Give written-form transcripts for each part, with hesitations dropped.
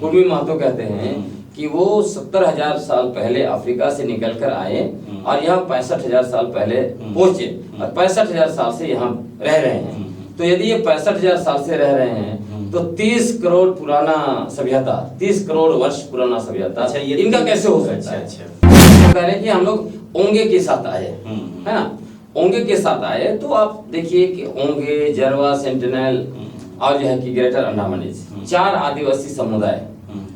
कुर्मी महतो कहते हैं कि वो 70,000 साल पहले अफ्रीका से निकल कर आए और यहाँ 65,000 साल पहले पहुंचे और 65,000 साल से यहाँ रह रहे हैं। तो यदि ये 65,000 साल से रह रहे हैं तो 30 करोड़ पुराना सभ्यता, 30 करोड़ वर्ष पुराना सभ्यता, अच्छा, ये इनका कैसे हो सकता है? अच्छा, कह रहे हैं कि हम लोग ओंगे के साथ आए, है ना, ओंगे के साथ आए। तो आप देखिए कि ओंगे, जरवा, सेंटिनल और जो है कि ग्रेटर अंडमानीज, 4 आदिवासी समुदाय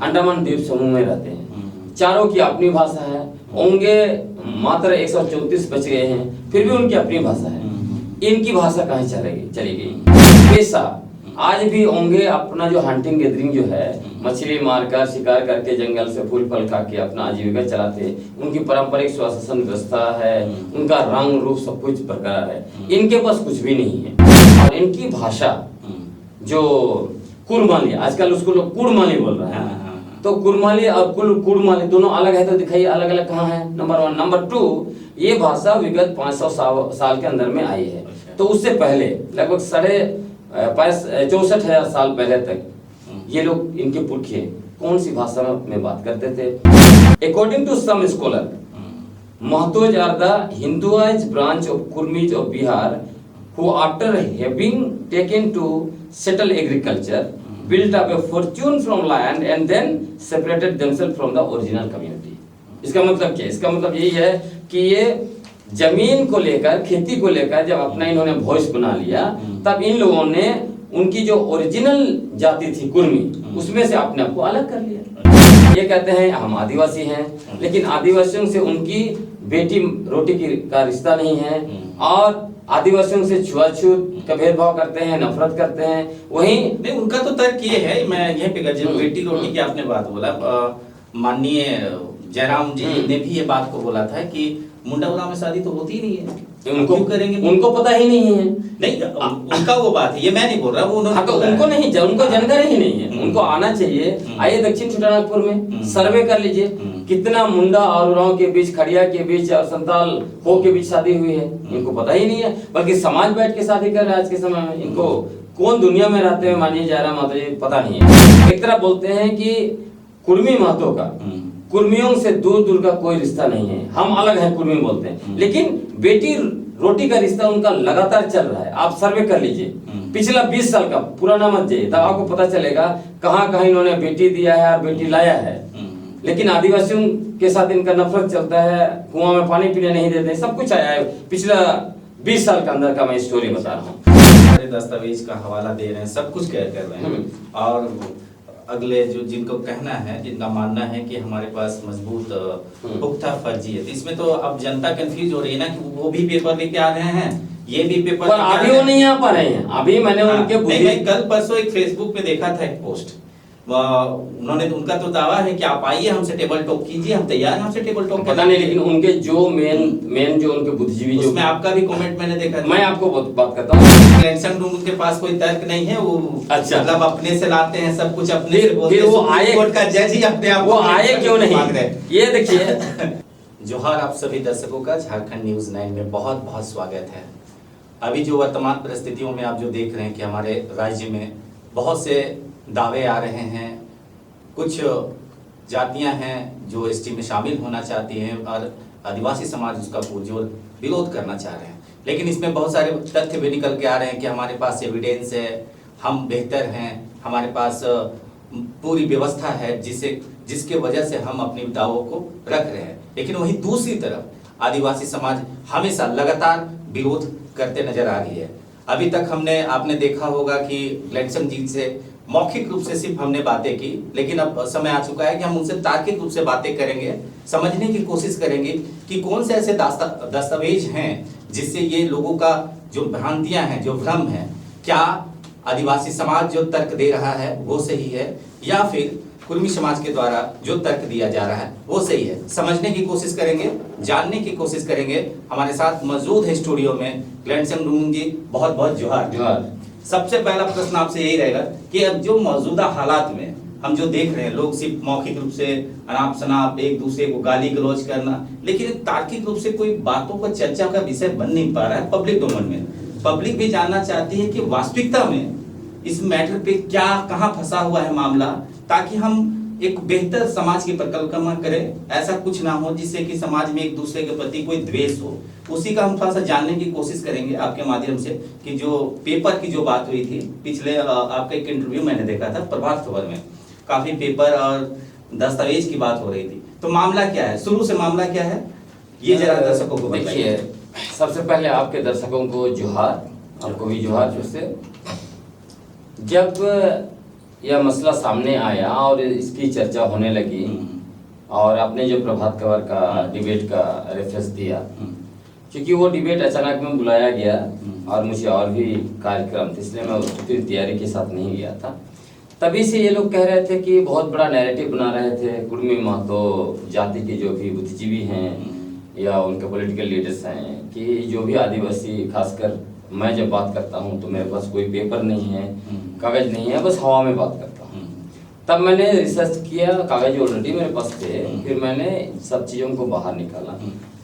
अंडमान द्वीप समूह में रहते हैं। चारों की अपनी भाषा है। ओंगे मात्र 134 बच गए हैं, फिर भी उनकी अपनी भाषा है। इनकी भाषा कहाँ चली गई? पेशा आज भी ओंगे अपना जो हंटिंग गैदरिंग जो है, मछली मारकर शिकार करके जंगल से फूल फल खा के अपना आजीविका चलाते। उनकी पारंपरिक स्वशासन व्यवस्था है, उनका रंग रूप सब कुछ बरकरार है। इनके पास कुछ भी नहीं है। और इनकी भाषा जो कुड़माली, आजकल उसको लोग कुड़माली बोल रहे हैं, तो कुड़माली और कुड़माली दोनों अलग है। तो दिखाइए अलग अलग कहाँ है? नंबर 1। नंबर 2, ये भाषा विगत 500 साल के अंदर में आई है। तो उससे पहले लगभग 64,000 साल पहले तक ये लोग, इनके पुरखे कौन सी भाषा में बात करते थे? According to some scholar, Mahatos are the Hinduised branch of Kurmis of Bihar who after having taken to settle agriculture built up a fortune from land and then separated themselves from the original community। इसका मतलब क्या है? इसका मतलब यही है कि ये जमीन को लेकर, खेती को लेकर जब अपना इन्होंने भोज बना लिया, तब इन लोगों ने उनकी जो ओरिजिनल जाति थी कुर्मी, उसमें से अपने आप को अलग कर लिया। ये कहते हैं हम आदिवासी हैं, लेकिन आदिवासियों से उनकी बेटी रोटी का रिश्ता नहीं है और आदिवासियों से छुआछूत का भेदभाव करते हैं, नफरत करते हैं। वहीं नहीं, उनका तो तर्क ये है, मैं यहीं पे जब बेटी रोटी की आपने बात बोला, माननीय जयराम जी ने भी ये बात को बोला था कि मुंडा उरा में शादी तो होती ही नहीं है, उनको क्यों करेंगे? उनको पता ही नहीं है। नहीं, उनका वो बात है, ये मैं नहीं बोल रहा, वो उन्होंने तो उनको नहीं, उनको जानकारी ही नहीं है। उनको आना चाहिए। आइए दक्षिण छोटानागपुर में सर्वे कर लीजिए, कितना मुंडा और उरांव के बीच, खड़िया के बीच और संताल हो के बीच शादी हुई है। इनको पता ही नहीं है, बल्कि समाज बैठ के शादी कर रहा है आज के समय में। इनको कौन दुनिया में रहते हैं माननीय जयराम महतो जी, पता नहीं है। एक तरफ बोलते हैं कि कुर्मी महतो का कुर्मियों से दूर दूर का कोई रिश्ता नहीं है, हम अलग हैं, कुर्मी बोलते हैं। लेकिन बेटी रोटी का रिश्ता उनका लगातार चल रहा है। आप सर्वे कर लीजिए, पिछला 20 साल का, पुराना मत जाइए, तब आपको पता चलेगा कहाँ कहाँ इन्होंने बेटी दिया है और बेटी लाया है। लेकिन आदिवासियों के साथ इनका नफरत चलता है, कुआं में पानी पीने नहीं देते, सब कुछ आया है। पिछला 20 साल के अंदर का मैं स्टोरी बता रहा हूँ। सारे दस्तावेज का हवाला दे रहे हैं, सब कुछ कर रहे हैं। और अगले जो जिनको कहना है, जिनका मानना है कि हमारे पास मजबूत पुख्ता फर्जी है, इसमें तो अब जनता कंफ्यूज हो रही है ना कि वो भी पेपर लेके आ रहे हैं, ये भी पेपर, पर अभी वो नहीं आ पा रहे हैं। अभी मैंने उनके मैं कल परसों एक फेसबुक पे देखा था एक पोस्ट, उन्होंने, उनका तो दावा है कि आप आइए हमसे टेबल टॉक कीजिए, हम तैयार हैं हमसे टेबल टॉक। पता नहीं, लेकिन उनके जो मेन जो उनके बुद्धिजीवी, जो उसमें आपका भी कमेंट मैंने देखा, मैं आपको बात करता हूँ, उनके पास कोई तर्क नहीं है, वो अच्छा, मतलब अपने से लाते हैं सब कुछ, अपने से बोलते हैं। वो आए, कोर्ट का जज ही अपने आप, वो आए क्यों नहीं? ये देखिए। जोहार आप सभी दर्शकों का झारखंड न्यूज 9 में बहुत बहुत स्वागत है। अभी जो वर्तमान परिस्थितियों में आप जो देख रहे हैं कि हमारे राज्य में बहुत से दावे आ रहे हैं, कुछ जातियां हैं जो एसटी में शामिल होना चाहती हैं और आदिवासी समाज उसका पुरजोर विरोध करना चाह रहे हैं। लेकिन इसमें बहुत सारे तथ्य भी निकल के आ रहे हैं कि हमारे पास एविडेंस है, हम बेहतर हैं, हमारे पास पूरी व्यवस्था है जिसके वजह से हम अपने दावों को रख रहे हैं। लेकिन वहीं दूसरी तरफ आदिवासी समाज हमेशा लगातार विरोध करते नजर आ रही है। अभी तक आपने देखा होगा कि ग्लैडस्टोन जी से मौखिक रूप से सिर्फ हमने बातें की, लेकिन अब समय आ चुका है कि हम उनसे तार्किक रूप से बातें करेंगे, समझने की कोशिश करेंगे कि कौन से ऐसे दस्तावेज हैं जिससे ये लोगों का जो भ्रांतियां हैं, जो भ्रम है, क्या आदिवासी समाज जो तर्क दे रहा है वो सही है या फिर कुर्मी समाज के द्वारा जो तर्क दिया जा रहा है वो सही है। समझने की कोशिश करेंगे, जानने की कोशिश करेंगे। हमारे साथ मौजूद है स्टूडियो में ग्लैडस्टोन रुंग जी, बहुत बहुत जोहार। सबसे पहला प्रश्न आपसे यही रहेगा कि अब जो मौजूदा हालात में हम जो देख रहे हैं, लोग सिर्फ मौखिक रूप से अनाप शनाप एक दूसरे को गाली गलौज करना, लेकिन तार्किक रूप से कोई बातों का चर्चा का विषय बन नहीं पा रहा है पब्लिक डोमेन में। पब्लिक भी जानना चाहती है कि वास्तविकता में इस मैटर पे क्या, कहां फंसा हुआ है मामला, ताकि हम एक बेहतर समाज की परिकल्पना करें, ऐसा कुछ ना हो जिससे कि समाज में एक दूसरे के प्रति कोई द्वेष हो। उसी का हम थोड़ा सा जानने की कोशिश करेंगे आपके माध्यम से कि जो पेपर की जो बात हुई थी पिछले आपका एक इंटरव्यू मैंने देखा था प्रभात खबर में, काफी पेपर और दस्तावेज की बात हो रही थी, तो मामला क्या है, शुरू से मामला क्या है ये जरा दर्शकों को देखिए। सबसे पहले आपके दर्शकों को जोहार, आपको भी जोहार। फिर से जब यह मसला सामने आया और इसकी चर्चा होने लगी और आपने जो प्रभात खबर का डिबेट का रेफरेंस दिया, क्योंकि वो डिबेट अचानक में बुलाया गया और मुझे और भी कार्यक्रम थे, इसलिए मैं उसकी तैयारी के साथ नहीं गया था। तभी से ये लोग कह रहे थे कि बहुत बड़ा नैरेटिव बना रहे थे, कुर्मी महतो जाति के जो भी बुद्धिजीवी हैं या उनके पॉलिटिकल लीडर्स हैं, कि जो भी आदिवासी, खासकर मैं जब बात करता हूँ तो मेरे पास कोई पेपर नहीं है, कागज नहीं है, बस हवा में बात करता हूँ। तब मैंने रिसर्च किया, कागज ऑलरेडी मेरे पास थे, फिर मैंने सब चीज़ों को बाहर निकाला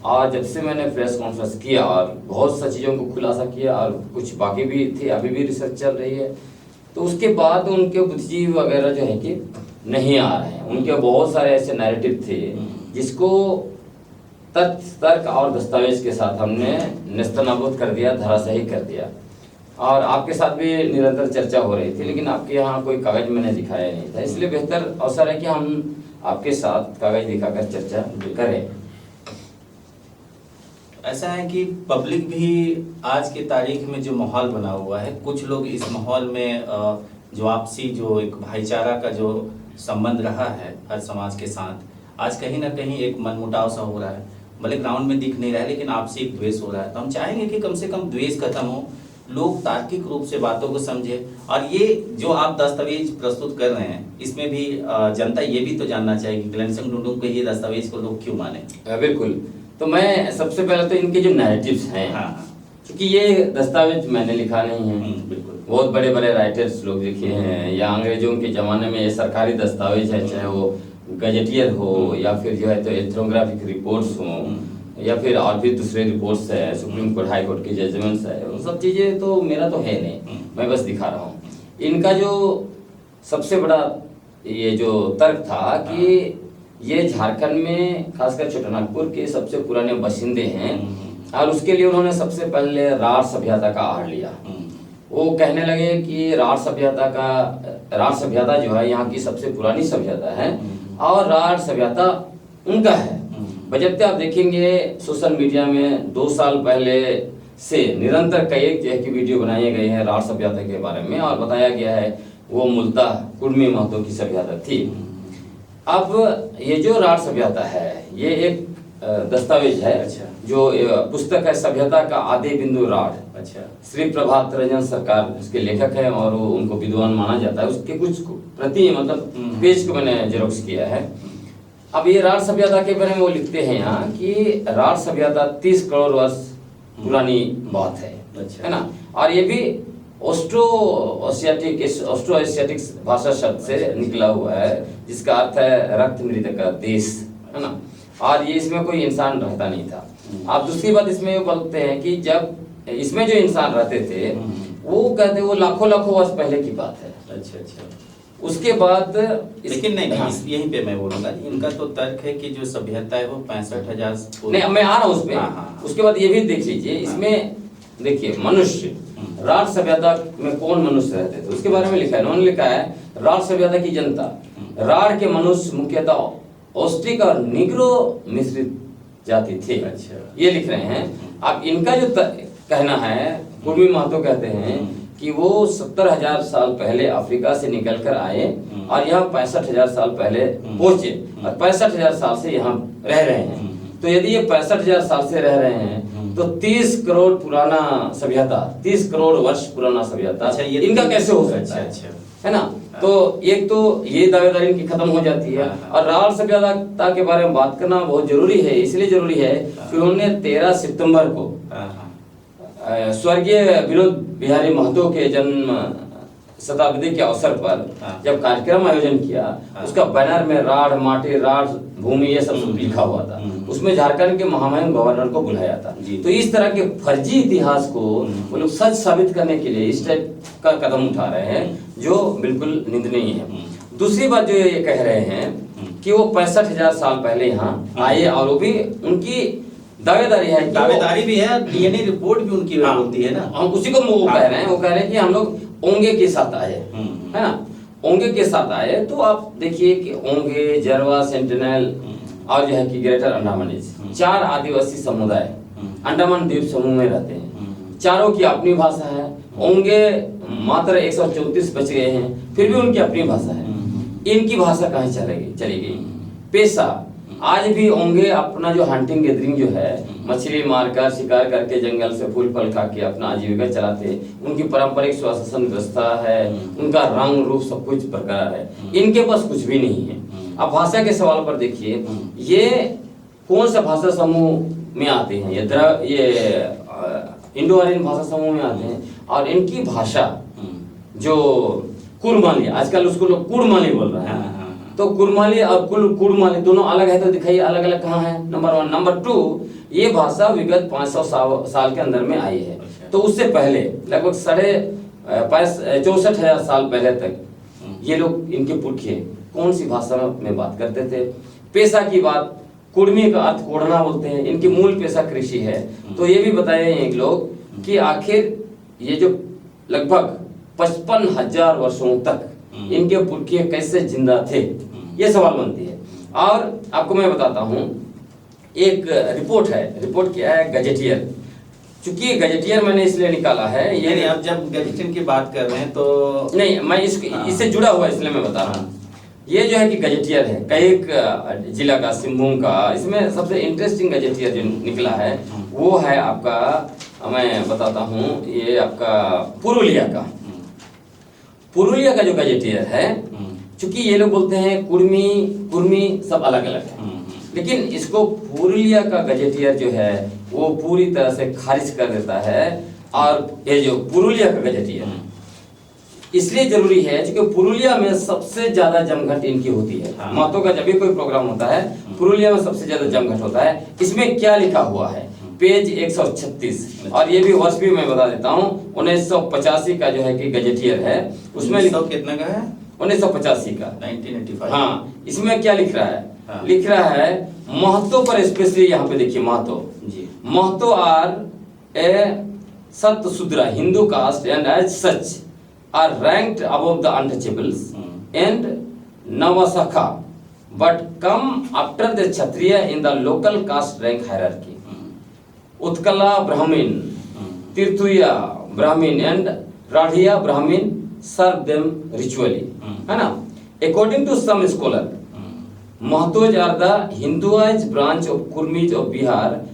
और जब से मैंने प्रेस कॉन्फ्रेंस किया और बहुत सा चीज़ों को खुलासा किया और कुछ बाकी भी थे, अभी भी रिसर्च चल रही है, तो उसके बाद उनके बुद्धिजीवी वगैरह जो है कि नहीं आ रहे हैं। उनके बहुत सारे ऐसे नैरेटिव थे जिसको तर्क और दस्तावेज के साथ हमने नेस्तनाबूद कर दिया, धराशायी कर दिया। और आपके साथ भी निरंतर चर्चा हो रही थी, लेकिन आपके यहाँ कोई कागज मैंने दिखाया नहीं था, इसलिए बेहतर अवसर है कि हम आपके साथ कागज दिखाकर चर्चा करें। ऐसा है कि पब्लिक भी आज के तारीख में जो माहौल बना हुआ है, कुछ लोग इस माहौल में जो आपसी जो एक भाईचारा का जो संबंध रहा है हर समाज के साथ, आज कहीं ना कहीं एक मनमुटाव सा हो रहा है। भले ग्राउंड में दिख नहीं रहा है लेकिन आपसी एक द्वेष हो रहा है। तो हम चाहेंगे कि कम से कम द्वेष खत्म हो, लोग तार्किक रूप से बातों को समझे। और ये जो आप दस्तावेज प्रस्तुत कर रहे हैं, इसमें भी जनता ये भी तो जानना चाहेगी ग्लेनसन डुंडुम के ये दस्तावेज को लोग क्यों माने। बिल्कुल, तो मैं सबसे पहले तो इनके जो नैरेटिव्स हैं, क्योंकि ये दस्तावेज मैंने लिखा नहीं है, बिल्कुल बहुत बड़े बड़े राइटर्स लोग लिखे हैं, या अंग्रेजों के ज़माने में ये सरकारी दस्तावेज है, चाहे वो गजेटियर हो या फिर जो है तो एथनोग्राफिक रिपोर्ट्स हों या फिर और भी दूसरे रिपोर्ट्स है, सुप्रीम कोर्ट हाई कोर्ट की जजमेंट्स है, वो सब चीज़ें तो मेरा तो है नहीं, मैं बस दिखा रहा हूँ। इनका जो सबसे बड़ा ये जो तर्क था कि ये झारखंड में खासकर छोटानागपुर के सबसे पुराने बाशिंदे हैं और उसके लिए उन्होंने सबसे पहले राढ़ सभ्यता का आड़ लिया। वो कहने लगे कि राढ़ सभ्यता जो है यहाँ की सबसे पुरानी सभ्यता है और राढ़ सभ्यता उनका है। बजट आप देखेंगे सोशल मीडिया में 2 साल पहले से निरंतर कई जो है कि वीडियो बनाए गए हैं राढ़ सभ्यता के बारे में और बताया गया है वो मूलतः कुर्मी महतो की सभ्यता थी। अब ये जो राढ़ सभ्यता है ये एक दस्तावेज है, जो पुस्तक है सभ्यता का आदि बिंदु राढ़। श्री प्रभात रंजन सरकार उसके लेखक हैं और वो उनको विद्वान माना जाता है। उसके कुछ प्रति मतलब पेज को मैंने जेरोक्स किया है। अब ये राढ़ सभ्यता के बारे में वो लिखते हैं यहाँ कि राढ़ सभ्यता 30 करोड़ वर्ष पुरानी बात है ना। और ये भी ऑस्ट्रो एशियाटिक भाषा शब्द से निकला हुआ है जिसका अर्थ है रक्त मृत का देश, है ना। और ये इसमें कोई इंसान रहता नहीं था। आप दूसरी बात इसमें ये बोलते हैं कि जब इसमें जो इंसान रहते थे वो कहते वो लाखों वर्ष पहले की बात है। उसके बाद लेकिन नहीं, यहीं पे मैं बोलूंगा इनका तो तर्क है कि जो सभ्यता है वो 65,000 नहीं, मैं आ रहा हूँ उस पे। उसके बाद ये भी देख लीजिए, इसमें देखिए मनुष्य राढ़ सभ्यता में कौन मनुष्य रहते थे उसके बारे में लिखा है। उन्होंने लिखा है राढ़ सभ्यता की जनता, राढ़ के मनुष्य मुख्यतः ऑस्ट्रिक और निग्रो मिश्रित जाति थे। ये लिख रहे हैं। अब इनका जो कहना है, कुर्मी महतो कहते हैं कि वो 70,000 साल पहले अफ्रीका से निकलकर आए और यहाँ 65,000 साल पहले पहुंचे और 65,000 साल से यहाँ रह रहे हैं। तो यदि ये 65,000 साल से रह रहे हैं तो 30 करोड़ पुराना सभ्यता, 30 करोड़ वर्ष पुराना सभ्यता इनका कैसे हो सकता है ना। तो एक तो ये दावेदारी इनकी खत्म हो जाती है। और राढ़ सभ्यता के बारे में बात करना बहुत जरूरी है, इसलिए जरूरी है कि उन्होंने 13 सितंबर को स्वर्गीय विनोद बिहारी महतो के जन्म शताब्दी के अवसर पर जब कार्यक्रम आयोजन किया, उसका बैनर में राढ़ माटी, राढ़ भूमि ये सब लिखा हुआ था। उसमें झारखंड के महामहिम गवर्नर को बुलाया था। तो इस तरह के फर्जी इतिहास को वो लोग सच साबित करने के लिए इस टाइप का कदम उठा रहे हैं जो बिल्कुल निंदनीय है। दूसरी बात जो ये कह रहे हैं कि वो 65,000 साल पहले यहाँ आए, और वो भी उनकी दावेदारी है कि दावेदारी भी है, डीएनए रिपोर्ट भी उनकी होती है ना। हम उसी को वो कह रहे हैं, वो कह रहे हैं कि हम लोग ओंगे के साथ आए, है ना, ओंगे के साथ आए। तो आप देखिए कि ओंगे, जरवा, सेंटिनल और जो है कि ग्रेटर अंडमानीज, 4 आदिवासी समुदाय अंडमान द्वीप समूह में रहते हैं। चारों की अपनी भाषा है। ओंगे मात्र 134 बच गए हैं, फिर भी उनकी अपनी भाषा है। इनकी भाषा कहाँ चली गई? पेशा, आज भी ओंगे अपना जो हंटिंग गैदरिंग जो है, मछली मारकर शिकार करके जंगल से फूल फल खा के अपना आजीविका चलाते। उनकी पारंपरिक स्वशासन व्यवस्था है, उनका रंग रूप सब कुछ बरकरार है। इनके पास कुछ भी नहीं है। अब भाषा के सवाल पर देखिए, ये कौन सा भाषा समूह में आते हैं? ये इंडो आर्यन भाषा समूह में आते हैं। और इनकी भाषा जो कुड़माली, आजकल उसको लोग कुड़माली बोल रहे हैं। तो कुड़माली और कुड़माली दोनों अलग है, तो दिखाइए अलग अलग कहाँ है? नंबर 1। नंबर 2, ये भाषा विगत 500 साल के अंदर में आई है। तो उससे पहले लगभग 64,000 साल पहले तक ये लोग, इनके पुरखे कौन सी भाषा में बात करते थे? पेशा की बात, कुड़मी का अर्थ कोड़ना बोलते हैं। इनकी मूल पेशा कृषि है। तो ये भी बताए एक लोग कि आखिर ये जो लगभग 55,000 वर्षों तक इनके पुरखे कैसे जिंदा थे, ये सवाल बनती है। और आपको मैं बताता हूँ, एक रिपोर्ट है। रिपोर्ट क्या है? गजेटियर। चूंकि गजेटियर मैंने इसलिए निकाला है, ये नहीं, आप जब गजेटियर की बात कर रहे हैं तो नहीं, मैं इससे जुड़ा हुआ इसलिए मैं बता रहा हूँ। ये जो है कि गजेटियर है कई जिला का, सिंहभूम का। इसमें सबसे इंटरेस्टिंग गजेटियर जो निकला है वो है आपका, मैं बताता हूँ, ये आपका पुरुलिया का जो गजेटियर है। चूंकि ये लोग बोलते हैं कुर्मी सब अलग अलग है, लेकिन इसको पुरुलिया का गजेटियर जो है वो पूरी तरह से खारिज कर देता है। और ये जो पुरुलिया का गजेटियर इसलिए जरूरी है क्योंकि पुरुलिया में सबसे ज्यादा जमघट इनकी होती है। महतो का जब भी कोई प्रोग्राम होता है, पुरुलिया में सबसे ज्यादा जमघट होता है। इसमें क्या लिखा हुआ है? पेज 136, और ये भी वर्ष भी मैं बता देता हूँ, 1985 का जो है कि गजेटियर है, उसमें कितना का है? 1985 का, 1985। हाँ, इसमें क्या लिख रहा है? हाँ। लिख रहा है महतो पर, स्पेशली यहाँ पे देखिए Mahato are a Satshudra Hindu caste and as such are ranked above the untouchables and Navasakha, but come after the Kshatriya in the local caste rank hierarchy. Utkala Brahmin, Tirthuya Brahmin and Radhiya Brahmin serve them ritually. है ना? According to some scholar, Mahtos are the Hinduized branch of Kurmis of Bihar,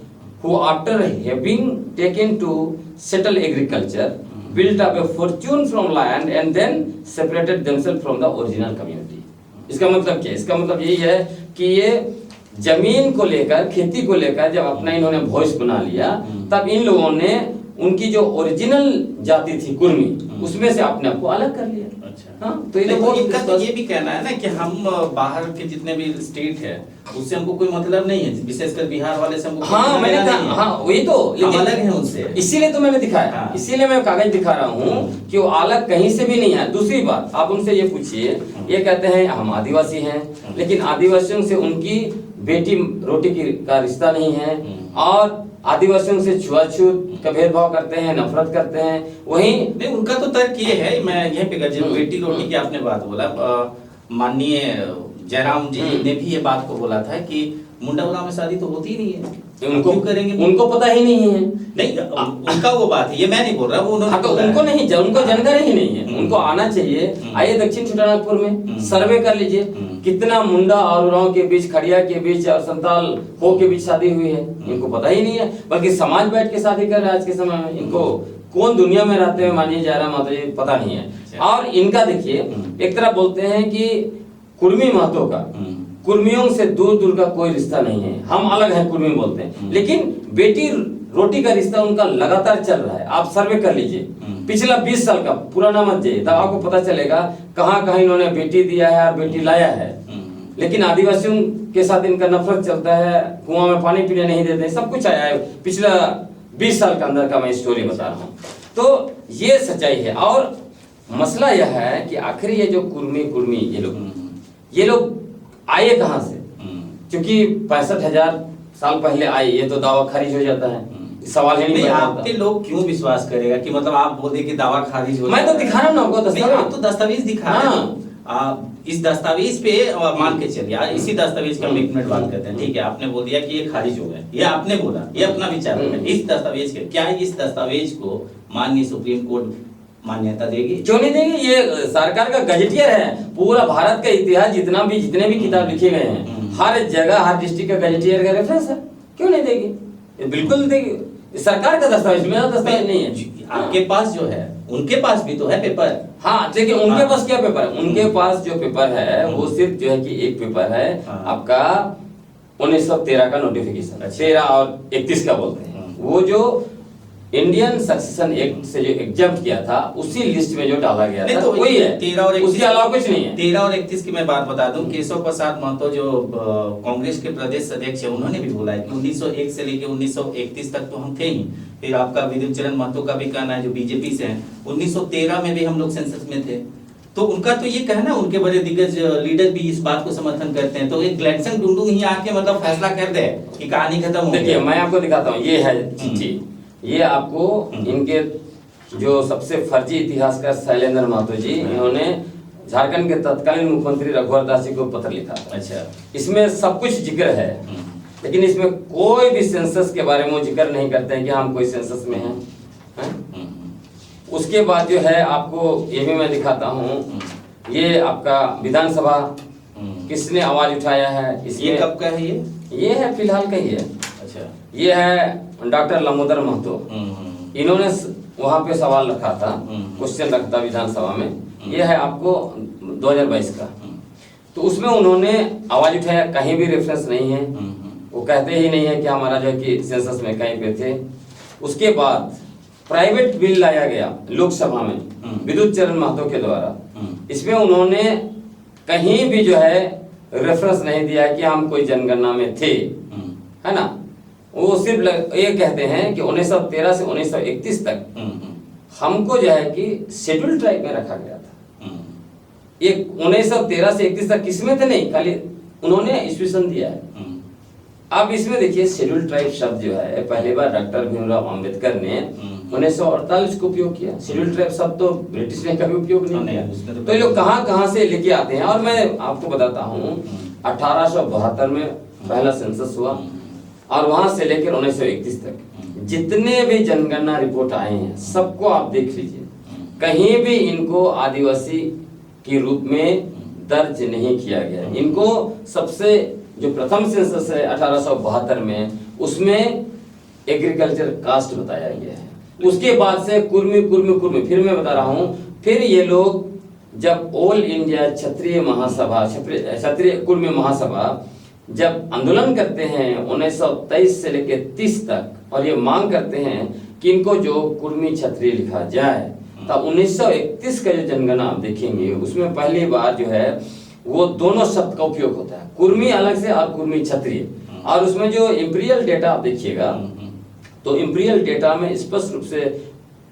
who after having taken to settle agriculture built up a fortune from land and then separated themselves from the original community. इसका मतलब क्या है? इसका मतलब यही है कि ये जमीन को लेकर, खेती को लेकर जब अपना इन्होंने वॉइस बना लिया, तब इन लोगों ने उनकी जो ओरिजिनल जाति थी कुर्मी, उसमें से अपने आप को अलग कर लिया। अच्छा। हाँ, तो इनका तो ये भी कहना है ना कि हम बाहर के जितने भी स्टेट है उससे हमको कोई मतलब नहीं है, विशेषकर बिहार वाले से हमको। हाँ, मैंने कहा, हाँ वही तो, लेकिन अलग है उनसे, इसीलिए तो मैंने दिखाया। हाँ। इसीलिए मैं कागज दिखा रहा हूँ कि वो अलग कहीं से भी नहीं है। दूसरी बात, आप उनसे ये पूछिए, ये कहते हैं हम आदिवासी हैं, लेकिन आदिवासियों से उनकी बेटी रोटी का रिश्ता नहीं है, और आदिवासियों से छुआछूत का भेदभाव करते हैं, नफरत करते हैं। वहीं नहीं, उनका तो तर्क ये है, मैं यहीं पे जब बेटी रोटी की आपने बात बोला, माननीय जयराम जी ने भी ये बात को बोला था कि मुंडा में शादी तो होती ही नहीं है, उनको क्यों करेंगे? उनको पता ही नहीं है। नहीं, उनका वो बात है, ये मैं नहीं बोल रहा, वो उन्होंने तो उनको नहीं, उनको जानकारी ही नहीं है। उनको आना चाहिए। आइए दक्षिण छोटानागपुर में सर्वे कर लीजिए, कितना मुंडा और उरांव के बीच, खड़िया के बीच और संताल हो के बीच शादी हुई है। इनको पता ही नहीं है, बल्कि समाज बैठ के शादी कर रहा है आज के समय में। इनको कौन दुनिया में रहते हुए मानिए जयराम महतो जी पता नहीं है। और इनका देखिए, एक तरफ बोलते हैं कि कुर्मी महतो का कुर्मियों से दूर दूर का कोई रिश्ता नहीं है, हम अलग हैं, कुर्मी बोलते हैं, लेकिन बेटी रोटी का रिश्ता उनका लगातार चल रहा है। आप सर्वे कर लीजिए, पिछला 20 साल का, पुराना मत जाइए, तब आपको पता चलेगा कहाँ कहाँ इन्होंने बेटी दिया है और बेटी लाया है। लेकिन आदिवासियों के साथ इनका नफरत चलता है, कुआं में पानी पीने नहीं देते, सब कुछ आया है पिछला 20 साल के अंदर का मैं स्टोरी बता रहा हूँ। तो ये सच्चाई है। और मसला यह है कि आखिर ये जो कुर्मी ये लोग आए कहाँ से? क्योंकि 65,000 साल पहले आए, ये तो दावा खारिज हो जाता है, सवाल ही नहीं पैदा होता। आपके लोग क्यों विश्वास करेगा कि मतलब आप बोल दे कि दावा खारिज हो? मैं तो दिखा रहा हूँ ना आपको दस्तावेज। आप तो दस्तावेज दिखा रहे हैं। आप इस दस्तावेज पे मान के चलिए, इसी दस्तावेज का हम एक मिनट बात करते हैं, ठीक है? आपने बोल दिया कि ये खारिज हो गया, ये आपने बोला, ये अपना विचार है। इस दस्तावेज के क्या इस दस्तावेज को माननीय सुप्रीम कोर्ट मान्यता देगी? क्यों नहीं देगी? ये सरकार का गजेटियर है। पूरा भारत का इतिहास जितने भी किताब लिखे गए हैं, हर जगह हर डिस्ट्रिक्ट का गजेटियर का रेफरेंस है। क्यों नहीं देगी? ये बिल्कुल देगी। सरकार का दस्तावेज, मेरा दस्तावेज नहीं है। आपके पास जो है, उनके पास भी तो है पेपर। हाँ, देखिए उनके पास क्या पेपर है? उनके पास जो पेपर है वो सिर्फ जो है कि एक पेपर है आपका 1913 का नोटिफिकेशन, 13 और 31 का बोलते हैं। वो जो इंडियन सक्सेशन एक्ट से जो एग्जाम किया था, उसी लिस्ट में जो डाला गया था, वही है। 13 और 31 उसके अलावा कुछ नहीं है। 13 और 31 की मैं बात बता दूं, केशव प्रसाद महतो जो कांग्रेस के प्रदेश अध्यक्ष है, उन्होंने भी बोला है कि 1901 से लेकर 1931 तक तो हम थे ही। फिर आपका विद्युत चरण महतो का भी कहना है, जो बीजेपी से है, 1913 में भी हम लोग सेंसस में थे। तो उनका तो ये कहना, उनके बड़े दिग्गज लीडर भी इस बात को समर्थन करते हैं। तो एक ग्लैडसन डुंडू ही आके मतलब फैसला कर दे कि कहानी खत्म हो गई। देखिए मैं आपको दिखाता हूँ, ये है चिट्ठी। ये आपको इनके जो सबसे फर्जी इतिहासकार शैलेंद्र महतो जी, इन्होंने झारखंड के तत्कालीन मुख्यमंत्री रघुवर दास जी को पत्र लिखा था। अच्छा, इसमें सब कुछ जिक्र है, लेकिन इसमें कोई भी सेंसस के बारे में वो जिक्र नहीं करते हैं कि हम कोई सेंसस में हैं। उसके बाद जो है आपको ये भी मैं दिखाता हूँ, ये आपका विधानसभा किसने आवाज उठाया है इसमें। ये कब का है? ये है फिलहाल का ही है। अच्छा, ये है डॉक्टर लमोदर महतो। इन्होंने वहां पे सवाल रखा था, क्वेश्चन रखा विधानसभा में। ये है आपको 2022 का। तो उसमें उन्होंने आवाज उठाया, कहीं भी रेफरेंस नहीं है। वो कहते ही नहीं है कि हमारा जो है कि सेंसस में कहीं पे थे। उसके बाद प्राइवेट बिल लाया गया लोकसभा में विद्युत चरण महतो के द्वारा। इसमें उन्होंने कहीं भी जो है रेफरेंस नहीं दिया कि हम कोई जनगणना में थे, है ना। वो सिर्फ ये कहते हैं कि 1913 से 1931 तक हमको जो है कि शेड्यूल ट्राइब में रखा गया था। ये 1913 से 31 तक किसमें थे नहीं, खाली उन्होंने ईस्वीसन दिया है। अब इसमें देखिए शेड्यूल ट्राइब शब्द जो है पहली बार डॉक्टर भीमराव अंबेडकर ने 1948 को उपयोग किया। शेड्यूल ट्राइब शब्द तो ब्रिटिश ने कभी उपयोग नहीं किया। तो ये लोग कहाँ से लेके आते हैं। और मैं आपको बताता हूँ 1872 में पहला सेंसस हुआ और वहां से लेकर 1931 तक जितने भी जनगणना रिपोर्ट आए हैं सबको आप देख लीजिए, कहीं भी इनको आदिवासी के रूप में दर्ज नहीं किया गया। इनको सबसे जो प्रथम सेंसस है 1872 में, उसमें एग्रीकल्चर कास्ट बताया गया है। उसके बाद से कुर्मी फिर मैं बता रहा हूँ, फिर ये लोग जब ऑल इंडिया क्षत्रिय महासभा, क्षत्रिय कुर्मी महासभा जब आंदोलन करते हैं 1923 से लेकर 30 तक, और ये मांग करते हैं कि इनको जो कुर्मी क्षत्रिय लिखा जाए, तब 1931 का जो जनगणना आप देखेंगे उसमें पहली बार जो है वो दोनों शब्द का उपयोग होता है, कुर्मी अलग से और कुर्मी क्षत्रिय। और उसमें जो इंपीरियल डेटा आप देखिएगा तो इंपीरियल डेटा में स्पष्ट रूप से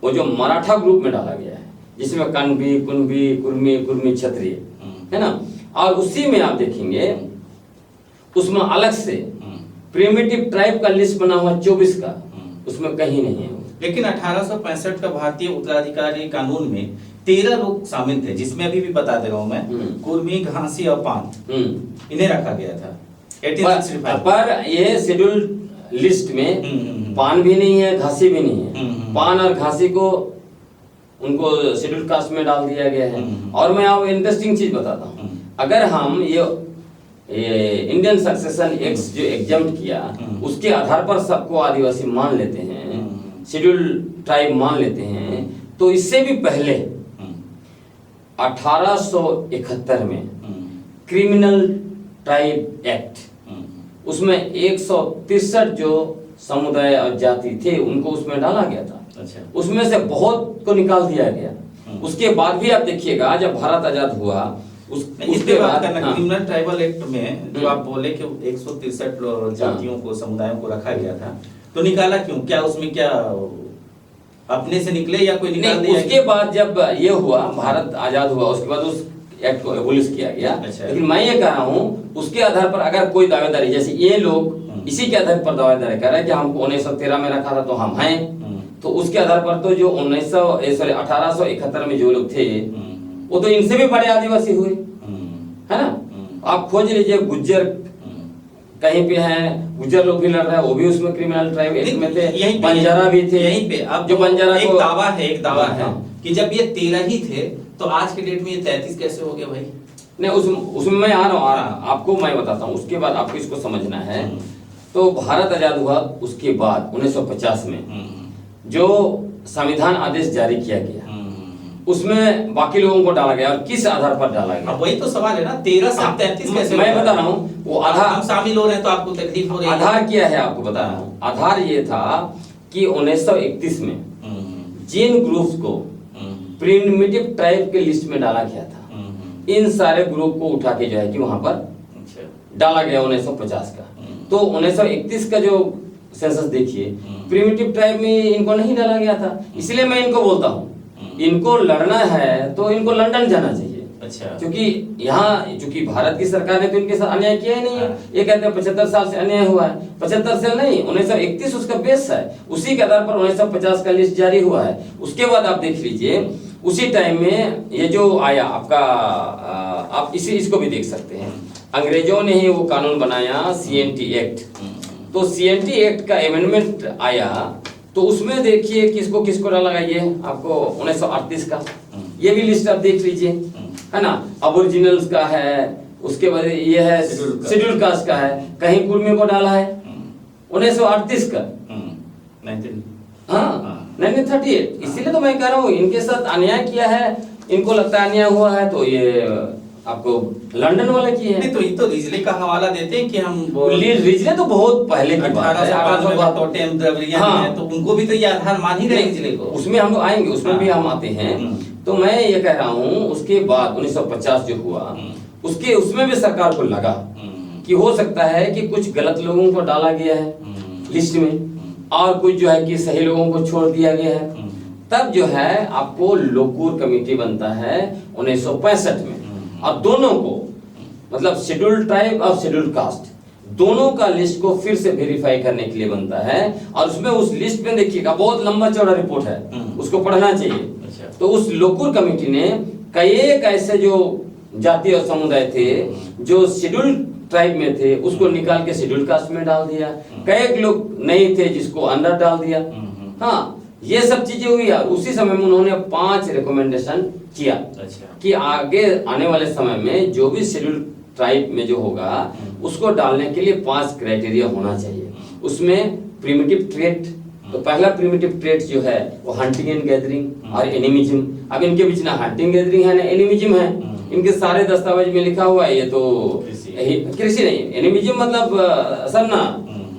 वो जो मराठा ग्रुप में डाला गया है, जिसमें कन्वी, कुंभी, कुर्मी क्षत्रिय है ना। और उसी में आप देखेंगे उसमें अलग से प्रिमिटिव ट्राइब का लिस्ट बना हुआ 24 का, उसमें कहीं नहीं है। लेकिन 1865 का भारतीय उत्तराधिकारी कानून में 13 लोग शामिल थे, जिसमें अभी भी बता दे रहा हूं मैं, कुर्मी, घासी और पान, इन्हें रखा गया था 1865 पर ये शेड्यूल लिस्ट में पान भी नहीं है, घासी भी नहीं है। पान और घासी को उनको शेड्यूल कास्ट में डाल दिया गया है। और मैं आपको इंटरेस्टिंग चीज बताता हूँ, अगर हम ये इंडियन सक्सेशन एक्ट जो एग्जाम किया उसके आधार पर सबको आदिवासी मान लेते हैं, शेड्यूल ट्राइब मान लेते हैं, तो इससे भी पहले 1871 में क्रिमिनल ट्राइब एक्ट, उसमें 163 जो समुदाय और जाति थे उनको उसमें डाला गया था। अच्छा। उसमें से बहुत को निकाल दिया गया। उसके बाद भी आप देखिएगा जब भारत आजाद हुआ उसके बाद क्रिमिनल ट्राइबल एक्ट में जो आप बोले कि 163 जातियों को, समुदायों को रखा गया था, तो निकाला क्यों? क्या उसमें क्या अपने से निकले या कोई निकाल नहीं, दिया? उसके बाद जब ये हुआ, भारत आजाद हुआ, उसके बाद उस एक्ट को एबोलिश किया गया। अच्छा। लेकिन मैं ये कह रहा हूँ उसके आधार पर अगर कोई दावेदारी, जैसे ये लोग इसी के आधार पर दावेदारी कर रहे हैं कि हमको 1913 में रखा था तो हम हैं, तो उसके आधार पर तो जो 1871 में जो लोग थे वो तो इनसे भी बड़े आदिवासी हुए, है ना। आप खोज लीजिए, गुज्जर कहीं पे हैं, गुज्जर लोग भी लड़ रहे हैं, वो भी उसमें क्रिमिनल ट्राइब एक्ट में थे, यहीं पे बंजारा भी थे। यहीं पे अब जो बंजारा एक को दावा है, एक दावा है हाँ। कि जब ये 13 ही थे तो आज के डेट में ये 33 कैसे हो गए भाई? नहीं, उसमें मैं आ रहा हूँ, आपको मैं बताता हूँ, उसके बाद आपको इसको समझना है। तो भारत आजाद हुआ, उसके बाद 1950 में जो संविधान आदेश जारी किया गया उसमें बाकी लोगों को डाला गया, और किस आधार पर डाला गया? अब वही तो सवाल है ना, 13 से 33 कैसे? मैं बता रहा हूँ वो आधार, हम शामिल हो रहे हैं तो आपको तकलीफ हो रही है। आधार क्या है आपको बता रहा हूँ। आधार ये था कि 1931 में जिन ग्रुप्स को प्रिमिटिव ट्राइब के लिस्ट में डाला गया था, इन सारे ग्रुप को उठा के जो है कि वहां पर डाला गया 1950 का। तो 1931 का जो सेंसस देखिए, प्रिमिटिव ट्राइब में इनको नहीं डाला गया था। इसलिए मैं इनको बोलता हूँ, इनको लड़ना है तो इनको लंदन जाना चाहिए। अच्छा। क्योंकि यहाँ चूंकि भारत की सरकार ने तो इनके साथ अन्याय किया ही नहीं है। ये कहते हैं 75 साल से अन्याय हुआ है, 75 से नहीं, 1931 उसका बेस है, उसी के आधार पर 1950 का लिस्ट जारी हुआ है। उसके बाद आप देख लीजिए, उसी टाइम में ये जो आया आपका, आप इसको भी देख सकते हैं, अंग्रेजों ने ही वो कानून बनाया CNT एक्ट। तो CNT एक्ट का अमेंडमेंट आया, तो उसमें देखिए किसको किसको डाला गया, ये आपको 1938 का ये भी लिस्ट आप देख लीजिए, है ना। अबोरिजिनल्स का है, उसके बाद ये है शेड्यूल कास्ट का है, कहीं कुर्मी को डाला है 1938 का, 1938। इसीलिए तो मैं कह रहा हूँ इनके साथ अन्याय किया है, इनको लगता है अन्याय हुआ है, तो ये आपको लंदन वाले की है। नहीं तो ये तो रिजले का हवाला देते हैं कि हम रिजले तो बहुत पहले की बात है, 1892 हाँ। तो उनको भी तो ये आधार मान ही रहे रिजले को। उसमें हम लोग आएंगे, उसमें भी हम आते हैं। तो मैं ये कह रहा हूँ उसके बाद 1950 जो हुआ, उसके उसमें भी सरकार को लगा कि हो सकता है कि कुछ गलत लोगों को डाला गया है लिस्ट में, और कुछ जो है कि सही लोगों को छोड़ दिया गया है। तब जो है आपको लोकूर कमेटी बनता है 1965 में, और दोनों को मतलब शेड्यूल्ड ट्राइब और शेड्यूल्ड कास्ट दोनों का लिस्ट को फिर से वेरीफाई करने के लिए बनता है। और उसमें उस लिस्ट में देखिएगा बहुत लंबा चौड़ा रिपोर्ट है, उसको पढ़ना चाहिए। तो उस लोकूर कमेटी ने कई एक ऐसे जो जाति और समुदाय थे जो शेड्यूल्ड ट्राइब में थे उसको निकाल के शेड्यूल्ड कास्ट में डाल दिया, कई लोग नहीं थे जिसको अंदर डाल दिया। हाँ, ये सब चीजें हुई। और उसी समय में उन्होंने 5 रिकमेंडेशन किया कि आगे आने वाले समय में जो भी शेड्यूल्ड ट्राइब में जो होगा उसको डालने के लिए 5 क्राइटेरिया होना चाहिए। उसमें प्रिमिटिव ट्रेट, तो पहला प्रिमिटिव ट्रेट जो है वो हंटिंग एंड गैदरिंग और एनिमिज्म। अब इनके बीच ना हंटिंग गैदरिंग है ना एनिमिज्म है, इनके सारे दस्तावेज में लिखा हुआ है ये तो कृषि नहीं। एनिमिज्म मतलब सरना,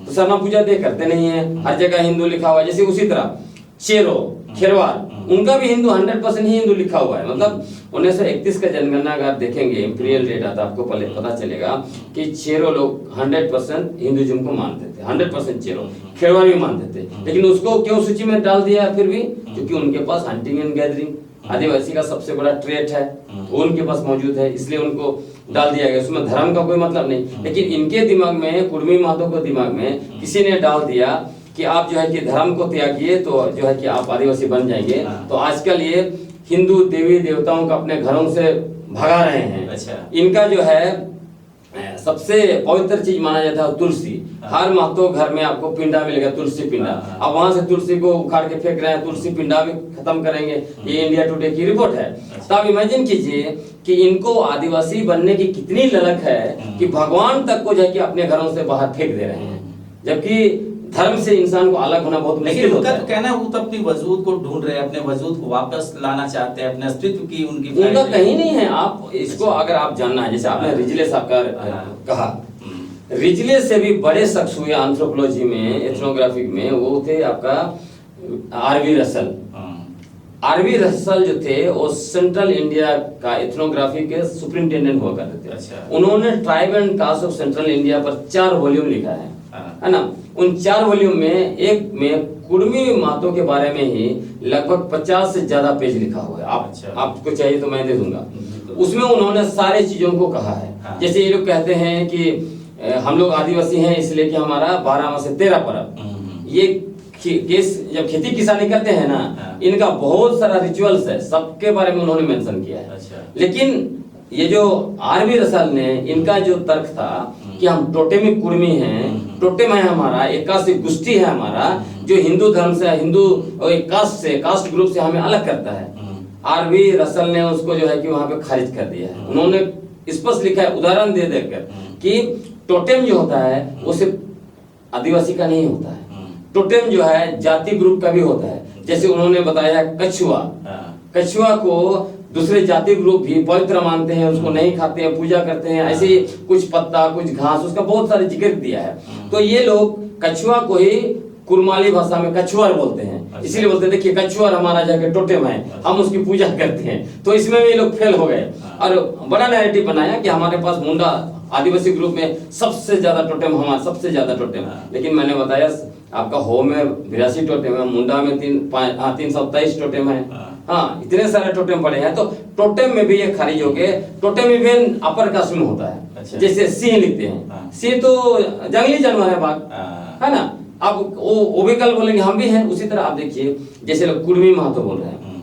तो सरना पूजा दे करते नहीं है, हर जगह हिंदू लिखा हुआ है। जैसे उसी तरह चेरो खेरवार, उनका भी हिंदू 100% ही हिंदू लिखा हुआ है। मतलब 1931 का जनगणना अगर देखेंगे, इंपीरियल डेटा तो आपको पहले पता चलेगा कि चेरो लोग 100% हिंदुइज्म को मानते थे, 100% चेरो। खेरवार भी मानते थे, लेकिन उसको क्यों सूची में डाल दिया फिर भी? क्योंकि उनके पास हंटिंग एंड गैदरिंग आदिवासी का सबसे बड़ा ट्रेट है, वो उनके पास मौजूद है, इसलिए उनको डाल दिया गया। उसमें धर्म का कोई मतलब नहीं। लेकिन इनके दिमाग में, कुर्मी महतो के दिमाग में किसी ने डाल दिया कि आप जो है कि धर्म को त्यागिए तो जो है कि आप आदिवासी बन जाएंगे। तो आजकल ये हिंदू देवी देवताओं को अपने घरों से भगा रहे हैं। अच्छा। इनका जो है सबसे पवित्र चीज माना जाता है तुलसी। हर महतो घर में आपको पिंडा मिलेगा, तुलसी पिंडा। अब वहां से तुलसी को उखाड़ के फेंक रहे हैं, तुलसी पिंडा भी खत्म करेंगे। ये इंडिया टुडे की रिपोर्ट है। तो आप इमेजिन कीजिए कि इनको आदिवासी बनने की कितनी ललक है कि भगवान तक को जो है कि अपने घरों से बाहर फेंक दे रहे हैं, जबकि धर्म से इंसान को अलग होना बहुत मुश्किल होता है। तो कहना है वो तो अपनी वजूद को ढूंढ रहे हैं, अपने वजूद को वापस लाना चाहते हैं, अपने अस्तित्व की उनकी उनका कहीं नहीं है। आप इसको अगर आप जानना है, जैसे आपने रिजले साहब का कहा, रिजले से भी बड़े शख्स हुए एंथ्रोपोलॉजी में, एथनोग्राफी में, वो थे आपका आरवी रसल। आरवी रसल जो थे वो सेंट्रल इंडिया का एथनोग्राफी के सुपरिंटेंडेंट हुआ करते थे। अच्छा। उन्होंने tribe and caste of central India पर 4 वॉल्यूम लिखा है ना। उन 4 वॉल्यूम में एक में कुर्मी महतो के बारे में ही लगभग 50 से ज्यादा पेज लिखा हुआ है। आपको चाहिए तो मैं दे दूंगा। उसमें उन्होंने सारे चीजों को कहा है। जैसे ये लोग कहते हैं कि हम लोग आदिवासी हैं इसलिए कि हमारा 12 माह से 13 पर्व, ये केस जब खेती किसानी करते हैं ना, इनका बहुत सारा रिचुअल्स है, सबके बारे में उन्होंने मेंशन किया है। लेकिन ये जो आरबी रसल ने, इनका जो तर्क था कि हम टोटेमिक कुर्मी हैं, टोटेम है हमारा, एक गोष्ठी है हमारा, जो हिंदू धर्म से, हिंदू कास्ट ग्रुप से हमें अलग करता है। आरबी रसल ने उसको जो है कि वहां पे खारिज कर दिया है। उन्होंने स्पष्ट लिखा है उदाहरण दे देकर कि टोटेम जो होता है वो सिर्फ आदिवासी का नहीं होता है, टोटेम जो है जाति ग्रुप का भी होता है। जैसे उन्होंने बताया कछुआ को दूसरे जाति ग्रुप भी पवित्र मानते हैं, उसको नहीं खाते हैं, पूजा करते हैं, ऐसे कुछ पत्ता कुछ घास, उसका बहुत सारे जिक्र दिया है। तो ये लोग कछुआ को ही कुरमाली भाषा में कछुआर बोलते हैं, इसीलिए बोलते हैं देखिए कछुआर हमारा जाके टोटेम है, हम उसकी पूजा करते हैं। तो इसमें भी लोग फेल हो गए और बड़ा नैरेटिव बनाया कि हमारे पास मुंडा आदिवासी ग्रुप में सबसे ज्यादा टोटेम हमारा, सबसे ज्यादा टोटेम। लेकिन मैंने बताया आपका हो में 82 टोटेम है, मुंडा में 327 टोटेम है। हाँ, इतने सारे टोटेम पड़े हैं। तो टोटेम में भी ये खारिज हो गए। टोटेम इवन अपर कास्ट में होता है। जैसे सिंह लिखते हैं, सिंह तो जंगली जानवर है, बाघ है ना। अब वो भी कल बोलेंगे हम भी हैं। उसी तरह आप देखिए जैसे लोग कुर्मी महतो बोल रहे हैं,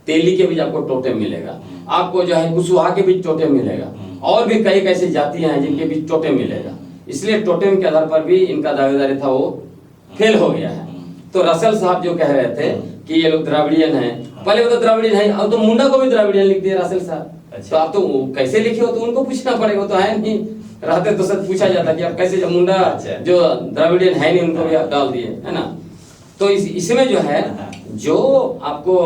तेली के बीच आपको टोटेम मिलेगा, आपको जो है कुशवाहा के बीच टोटेम मिलेगा, और भी कई ऐसी जातियां हैं जिनके बीच टोटेम मिलेगा। इसलिए टोटेम के आधार पर भी इनका दावेदारी था वो फेल हो गया है। तो रसल साहब जो कह रहे थे कि ये लोग द्राविडियन हैं, पहले वो तो द्राविडियन है, अब तो मुंडा को भी द्राविडियन लिख दिया रसल साहब। तो आप तो कैसे लिखे हो, तो उनको पूछना पड़ेगा, वो तो है नहीं, रहते तो सच पूछा जाता कि आप कैसे, मुंडा जो द्राविडियन है नहीं उनको भी आप डाल दिए, है ना। तो इसमें जो है जो आपको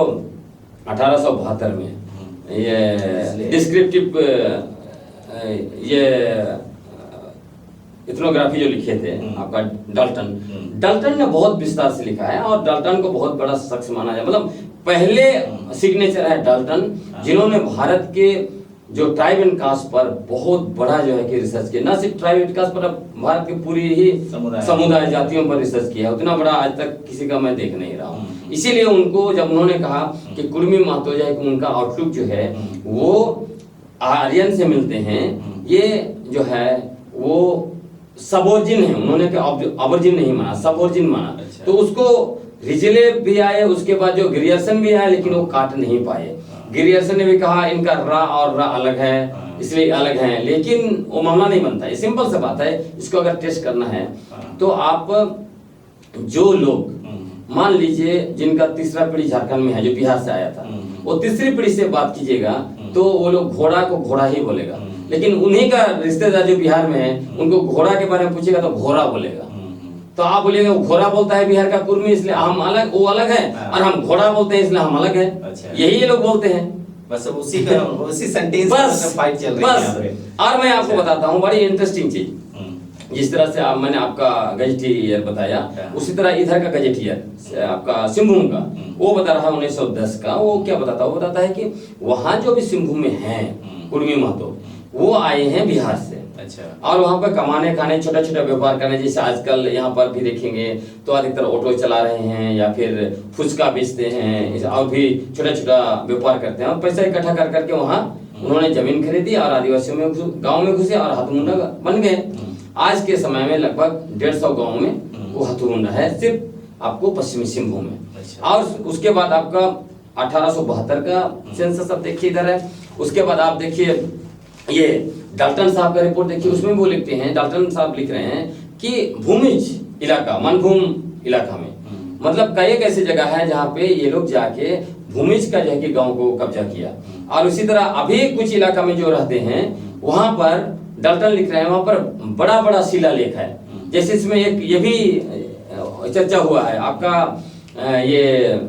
1872 में ये डिस्क्रिप्टिव ये इथनोग्राफी जो लिखे थे आपका डाल्टन ने बहुत विस्तार से लिखा है, और डाल्टन को बहुत बड़ा शख्स माना जाए। मतलब पहले सिग्नेचर है डाल्टन, जिन्होंने भारत के जो ट्राइब एंड कास्ट पर बहुत बड़ा जो है कि रिसर्च किया। न सिर्फ ट्राइब एंड कास्ट पर, भारत की पूरी ही समुदाय जातियों पर रिसर्च किया। उतना बड़ा आज तक किसी का मैं देख नहीं रहा हूँ। इसीलिए उनको जब उन्होंने कहा कि कुर्मी महतो जो है कि उनका आउटलुक जो है वो आर्यन से मिलते हैं, ये जो है वो सबोर्जिन है, उन्होंने ऑबर्जिन नहीं माना, सबोर्जिन माना। तो उसको रिजले भी आए, उसके बाद जो ग्रियर्सन भी आए, लेकिन वो काट नहीं पाए। ग्रियर्सन ने भी कहा इनका रा और रा अलग है, इसलिए अलग है, लेकिन वो मामला नहीं बनता है। सिंपल सी बात है, इसको अगर टेस्ट करना है तो आप जो लोग मान लीजिए जिनका तीसरा पीढ़ी झारखंड में है, जो बिहार से आया था, वो तीसरी पीढ़ी से बात कीजिएगा तो वो लोग घोड़ा को घोड़ा ही बोलेगा। लेकिन उन्हीं का रिश्तेदार जो बिहार में है, उनको घोड़ा के बारे में पूछेगा तो घोड़ा बोलेगा। तो आप बोलिएगा वो घोड़ा बोलता है बिहार का कुर्मी, इसलिए हम अलग, वो अलग है, और हम घोड़ा बोलते हैं इसलिए हम अलग है। यही ये लोग बोलते हैं। बस उसी सेंटेंस में फाइट चल रही है। और मैं आपको बताता हूँ बड़ी इंटरेस्टिंग चीज। जिस तरह से मैंने आपका गजेटियर बताया, उसी तरह इधर का गजेटियर आपका सिंहभूम का वो बता रहा है 1910 का। वो क्या बताता है, वो बताता है कि वहाँ जो भी सिंहभूम में है कुर्मी महतो, वो आए हैं बिहार से। और वहाँ पर कमाने खाने, छोटा छोटा व्यापार करने, जैसे आजकल यहाँ पर भी देखेंगे तो अधिकतर ऑटो चला रहे हैं या फिर फुचका बेचते हैं, और भी छोटा छोटा व्यापार करते हैं, और पैसा इकट्ठा कर करके वहाँ उन्होंने जमीन खरीदी और आदिवासियों में गाँव में घुसे और हाथमुंडा बन गए। आज के समय में लगभग 150 गाँव में वो हाथमुंडा है, सिर्फ आपको पश्चिमी सिंहभूम में। और उसके बाद आपका 1872 का सेंसस आप देखिए इधर है। उसके बाद आप देखिए ये डाल्टन साहब का रिपोर्ट देखिए, उसमें वो लिखते हैं, डाल्टन साहब लिख रहे हैं कि भूमिज इलाका, मनभूम इलाका में, मतलब कई एक ऐसी जगह है जहाँ पे ये लोग जाके भूमिज का जो है कि गांव को कब्जा किया। और उसी तरह अभी कुछ इलाका में जो रहते हैं वहां पर डाल्टन लिख रहे हैं, वहां पर बड़ा बड़ा शिलालेख है। जैसे इसमें एक ये भी चर्चा हुआ है आपका ये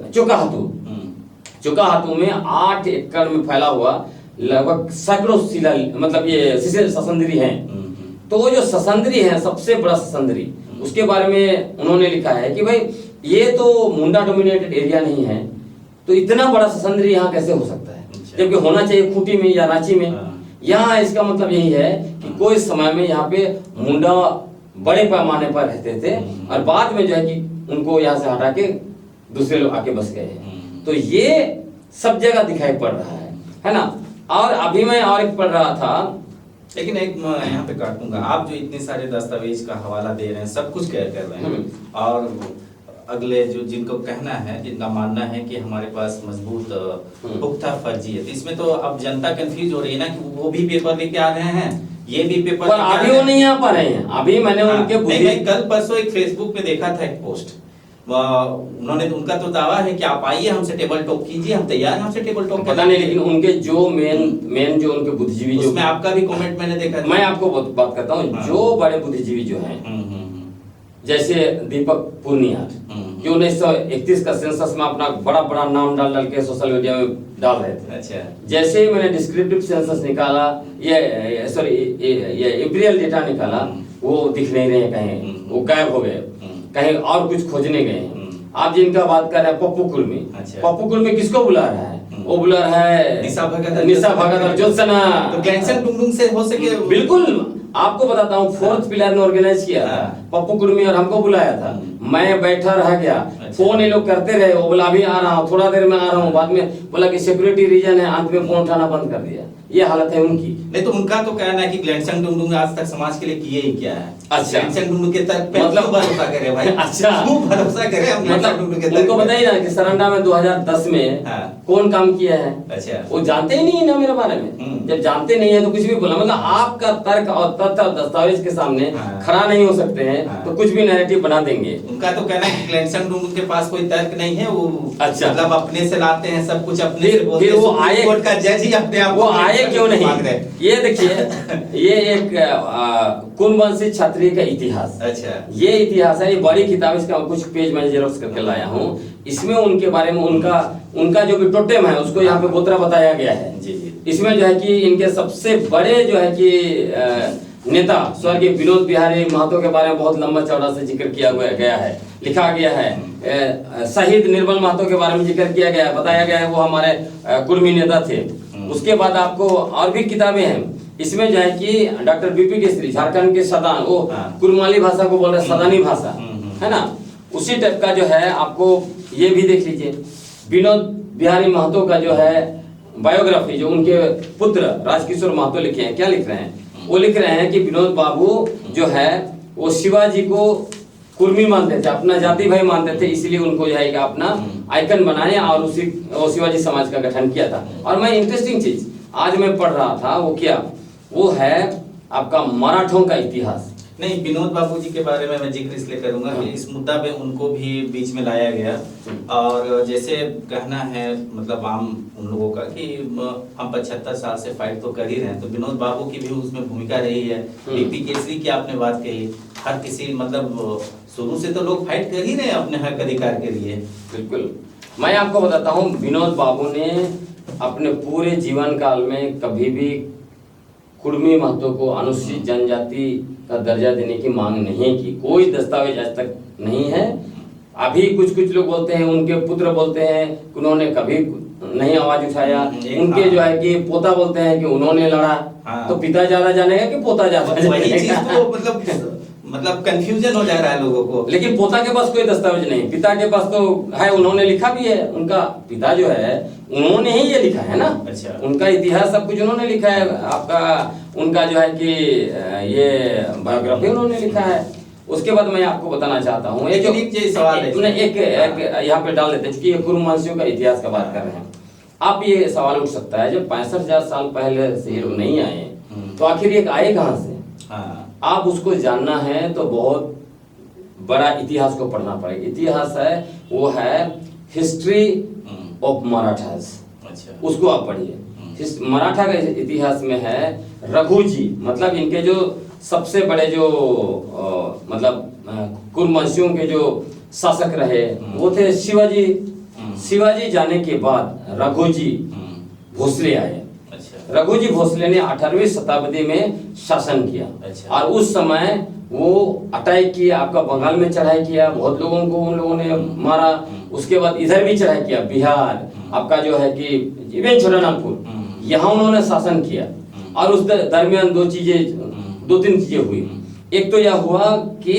चोकाहातू में 8 एकड़ में फैला हुआ लगभग सैकड़ों शिला, मतलब ये ससंदरी हैं। तो वो जो ससंदरी है, सबसे बड़ा ससंदरी, उसके बारे में उन्होंने लिखा है कि भाई ये तो मुंडा डोमिनेटेड एरिया नहीं है, तो इतना बड़ा ससंदरी यहाँ कैसे हो सकता है, जबकि होना चाहिए खूंटी में या रांची में। यहाँ इसका मतलब यही है कि कोई समय में यहाँ पे मुंडा बड़े पैमाने पर रहते थे, और बाद में जो है कि उनको यहाँ से हटा के दूसरे लोग आके बस गए हैं। तो ये सब जगह दिखाई पड़ रहा है ना। और अभी मैं और एक पढ़ रहा था, लेकिन एक मैं यहाँ पे काटूंगा, आप जो इतने सारे दस्तावेज का हवाला दे रहे हैं, सब कुछ कर रहे हैं, और अगले जो जिनको कहना है, जिनका मानना है कि हमारे पास मजबूत पुख्ता फर्जी है, तो इसमें तो अब जनता कंफ्यूज हो रही है ना कि वो भी पेपर लेके आ रहे हैं, ये भी पेपर पर अभी वो नहीं आ पा रहे हैं। अभी मैंने उनके मैं कल परसों एक फेसबुक पे देखा था एक पोस्ट, उन्होंने, उनका तो दावा है कि आप आइए हमसे टेबल टॉक कीजिए, हम तैयार हैं हमसे टेबल टॉक। पता नहीं, लेकिन उनके जो मेन जो उनके बुद्धिजीवी, जो उसमें आपका भी कमेंट मैंने देखा, मैं आपको बात करता हूँ, जो बड़े बुद्धिजीवी जो हैं, जैसे दीपक पुनिया, जो 1931 का सेंसस में अपना बड़ा नाम डाल के सोशल मीडिया में डाल रहे थे। अच्छा। जैसे ही मैंने डिस्क्रिप्टिव सेंसस निकाला, ये अप्रैल डेटा निकाला, वो दिख नहीं रहे कहीं, वो गायब हो गए, कहीं और कुछ खोजने गए हैं। आप जिनका बात कर रहे हैं पप्पू कुर्मी, पप्पू कुर्मी किसको बुला रहा है? वो बुला रहा है निशा भगत और ज्योत्सना। तो कैंसर डुंगडुंग से हो सके, बिल्कुल। आपको बताता हूँ, फोर्थ पिलर ने ऑर्गेनाइज किया था, पप्पू कुर्मी और हमको बुलाया था, मैं बैठा रह गया, फोन ये लोग करते रहे, वो बोला अभी आ रहा हूँ, थोड़ा देर में आ रहा हूँ, बाद में बोला कि सिक्योरिटी रीजन है, अंत में फोन उठाना बंद कर दिया। ये हालत है उनकी। नहीं तो उनका तो कहना है कि ग्लेनसन डुंगडुंग आज तक समाज के लिए किए ही क्या है। अच्छा। ग्लेनसन डुंगडुंग के तर्क पे मतलब भरोसा करे भाई। अच्छा, भरोसा करे हम ग्लेनसन डुंगडुंग के तर्क। उनको बताइए ना कि सरंडा में 2010 में कौन काम किया है। अच्छा। वो जानते ही नहीं ना मेरे बारे में। जब जानते नहीं है तो कुछ भी बोला, मतलब आपका तर्क और तथ्य और दस्तावेज के सामने खड़ा नहीं हो सकते हैं, तो कुछ भी नैरेटिव बना देंगे। उनका तो कहना है कि ग्लेनसन डुंगडुंग के पास कोई तर्क नहीं है, वो अच्छा, मतलब अपने से लाते हैं, सब कुछ अपने से बोलते हैं। वो आए, कोर्ट का जज ही अपने आप, वो आए क्यों नहीं? ये देखिए, ये एक कुनवंशी क्षत्रिय का इतिहास। अच्छा। ये इतिहास है, ये बड़ी किताब, इसका कुछ पेज मैं जेरोक्स करके लाया हूँ। इसमें उनके बारे में उनका जो भी टोटेम है उसको यहाँ पे गोत्रा बताया गया है। जी जी। इसमें जो है कि इनके सबसे बड़े जो है कि नेता स्वर्गीय विनोद बिहारी महतो के बारे में बहुत लंबा चौड़ा से जिक्र किया गया है, लिखा गया है। शहीद निर्मल महतो के बारे में जिक्र किया गया है, बताया गया है वो हमारे कुर्मी नेता थे। उसके बाद आपको और भी किताबें हैं, इसमें जो है कि डॉक्टर बीपी केसरी, झारखंड के सदान, वो कुरमाली भाषा को बोल रहे सदानी भाषा है ना, उसी टाइप का जो है आपको ये भी देख लीजिए। विनोद बिहारी महतो का जो है बायोग्राफी, जो उनके पुत्र राजकिशोर महतो लिखे हैं, क्या लिख रहे हैं? वो लिख रहे हैं कि विनोद बाबू जो है वो शिवाजी को कुर्मी मानते थे, अपना जाति भाई मानते थे, इसलिए उनको जो है अपना आइकन बनाए और उसी शिवाजी समाज का गठन किया था। और मैं इंटरेस्टिंग चीज आज मैं पढ़ रहा था, वो क्या, वो है आपका मराठों का इतिहास। नहीं, विनोद बाबू जी के बारे में मैं जिक्र इसलिए करूंगा कि इस मुद्दा पे उनको भी बीच में लाया गया, और जैसे कहना है मतलब आम उन लोगों का कि हम 75 साल से फाइट तो कर ही रहे हैं, तो विनोद बाबू की भी उसमें भूमिका रही है। बीपी केसरी की आपने बात कही, हर किसी मतलब शुरू से तो लोग फाइट कर ही रहे हैं अपने हक अधिकार के लिए। बिल्कुल। मैं आपको बताता हूँ, विनोद बाबू ने अपने पूरे जीवन काल में कभी भी कुर्मी महतो को अनुसूचित जनजाति का दर्जा देने की मांग नहीं की। कोई दस्तावेज आज तक नहीं है। अभी कुछ लोग बोलते हैं, उनके पुत्र बोलते हैं कि उन्होंने कभी नहीं आवाज उठाया, उनके जो है कि पोता बोलते हैं कि उन्होंने लड़ा। तो पिता ज्यादा जानेगा कि पोता ज्यादा जानेगा? मतलब कंफ्यूजन हो जा रहा है लोगों को। लेकिन पोता के पास कोई दस्तावेज नहीं, पिता के पास तो है, उन्होंने लिखा भी है। उनका पिता जो है उन्होंने ही ये लिखा है ना। अच्छा। उनका इतिहास सब कुछ उन्होंने लिखा है। आपका उनका जो है कि ये बायोग्राफी उन्होंने लिखा है। उसके बाद मैं आपको बताना चाहता हूँ, एक सवाल है, एक यहाँ पे डाल देते हैं, क्योंकि ये कुरुवंशियों का इतिहास का बात कर रहे हैं। आप ये सवाल उठ सकता है, जब 65,000 साल पहले से ये लोग नहीं आए तो आखिर ये आए कहाँ से? आप उसको जानना है तो बहुत बड़ा इतिहास को पढ़ना पड़ेगा। इतिहास है वो है हिस्ट्री ऑफ मराठास। अच्छा। उसको आप पढ़िए। मराठा का इतिहास में है रघु जी, मतलब इनके जो सबसे बड़े जो मतलब कुरुवंशियों के जो शासक रहे वो थे शिवाजी। शिवाजी जाने के बाद रघु जी भोसले आए। रघु जी भोसले ने 18वीं शताब्दी में शासन किया। अच्छा। और उस समय वो अटैक किया, आपका बंगाल में चढ़ाई किया, बहुत लोगों को उन लोगों ने मारा। उसके बाद इधर भी चढ़ाई किया, बिहार, आपका जो है कि इवन छोटानागपुर, यहाँ उन्होंने शासन किया। और उस दरमियान दो तीन चीजें हुई। एक तो यह हुआ कि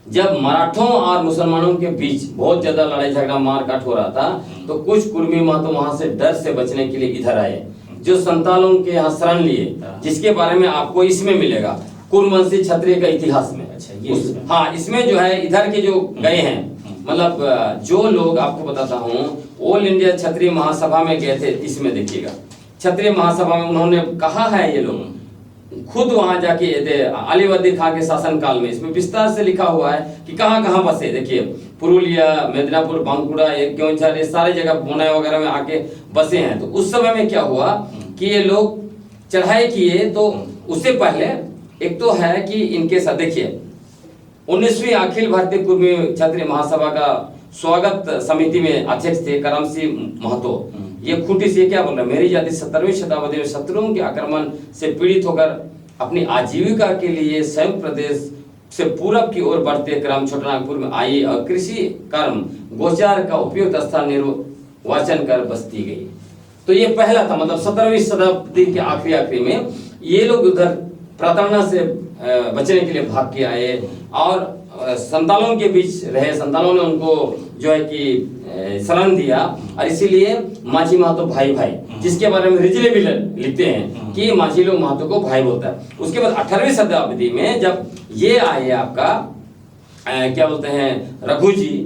जब मराठों और मुसलमानों के बीच बहुत ज्यादा लड़ाई झगड़ा मारकाट हो रहा था, तो कुछ कुर्मी महतो वहां से डर से बचने के लिए इधर आए, जो संतालों के यहाँ शरण लिए, जिसके बारे में आपको इसमें मिलेगा, कुरवंशी क्षत्रिय का इतिहास में। अच्छा, ये हाँ, इसमें जो है इधर के जो गए हैं, मतलब जो लोग आपको बताता हूँ, ऑल इंडिया क्षत्रिय महासभा में गए थे, इसमें देखिएगा क्षत्रिय महासभा में उन्होंने कहा है, ये लोग खुद वहां जाके अली वर्दी खां के शासन काल में इसमें विस्तार से लिखा हुआ है कि कहाँ कहाँ बसे। देखिए पुरुलिया, मेदिनीपुर, बांकुड़ा, क्योंझार, ये सारे जगह पुणे वगैरह में आके बसे हैं। तो उस समय में क्या हुआ कि ये लोग चढ़ाई किए, तो उससे पहले एक तो है कि इनके साथ देखिए 19वीं अखिल भारतीय कुर्मी क्षत्रिय महासभा का स्वागत समिति में अध्यक्ष थे करम सिंह महतो। ये खूंटी से क्या बोल रहे हैं, मेरी जाति 17वीं शताब्दी में शत्रुओं के आक्रमण से पीड़ित होकर अपनी आजीविका के लिए संयुक्त प्रदेश से पूरब की ओर बढ़ते क्रम छोटानागपुर में आई और कृषि कर्म गोचार का उपयुक्त स्थान निर्वाचन कर बसती गई। तो ये पहला था, मतलब 17वीं शताब्दी के आखिरी में ये लोग उधर प्रताड़ना से बचने के लिए भाग के आए और संतालों के बीच रहे। संतालों ने उनको जो है कि शरण दिया, और इसीलिए माझी महतो भाई भाई, जिसके बारे में रिजले भी लिखते हैं कि माझी लोग महतो को भाई बोलता है। उसके बाद 18वीं शताब्दी में जब ये आए आपका क्या बोलते हैं रघुजी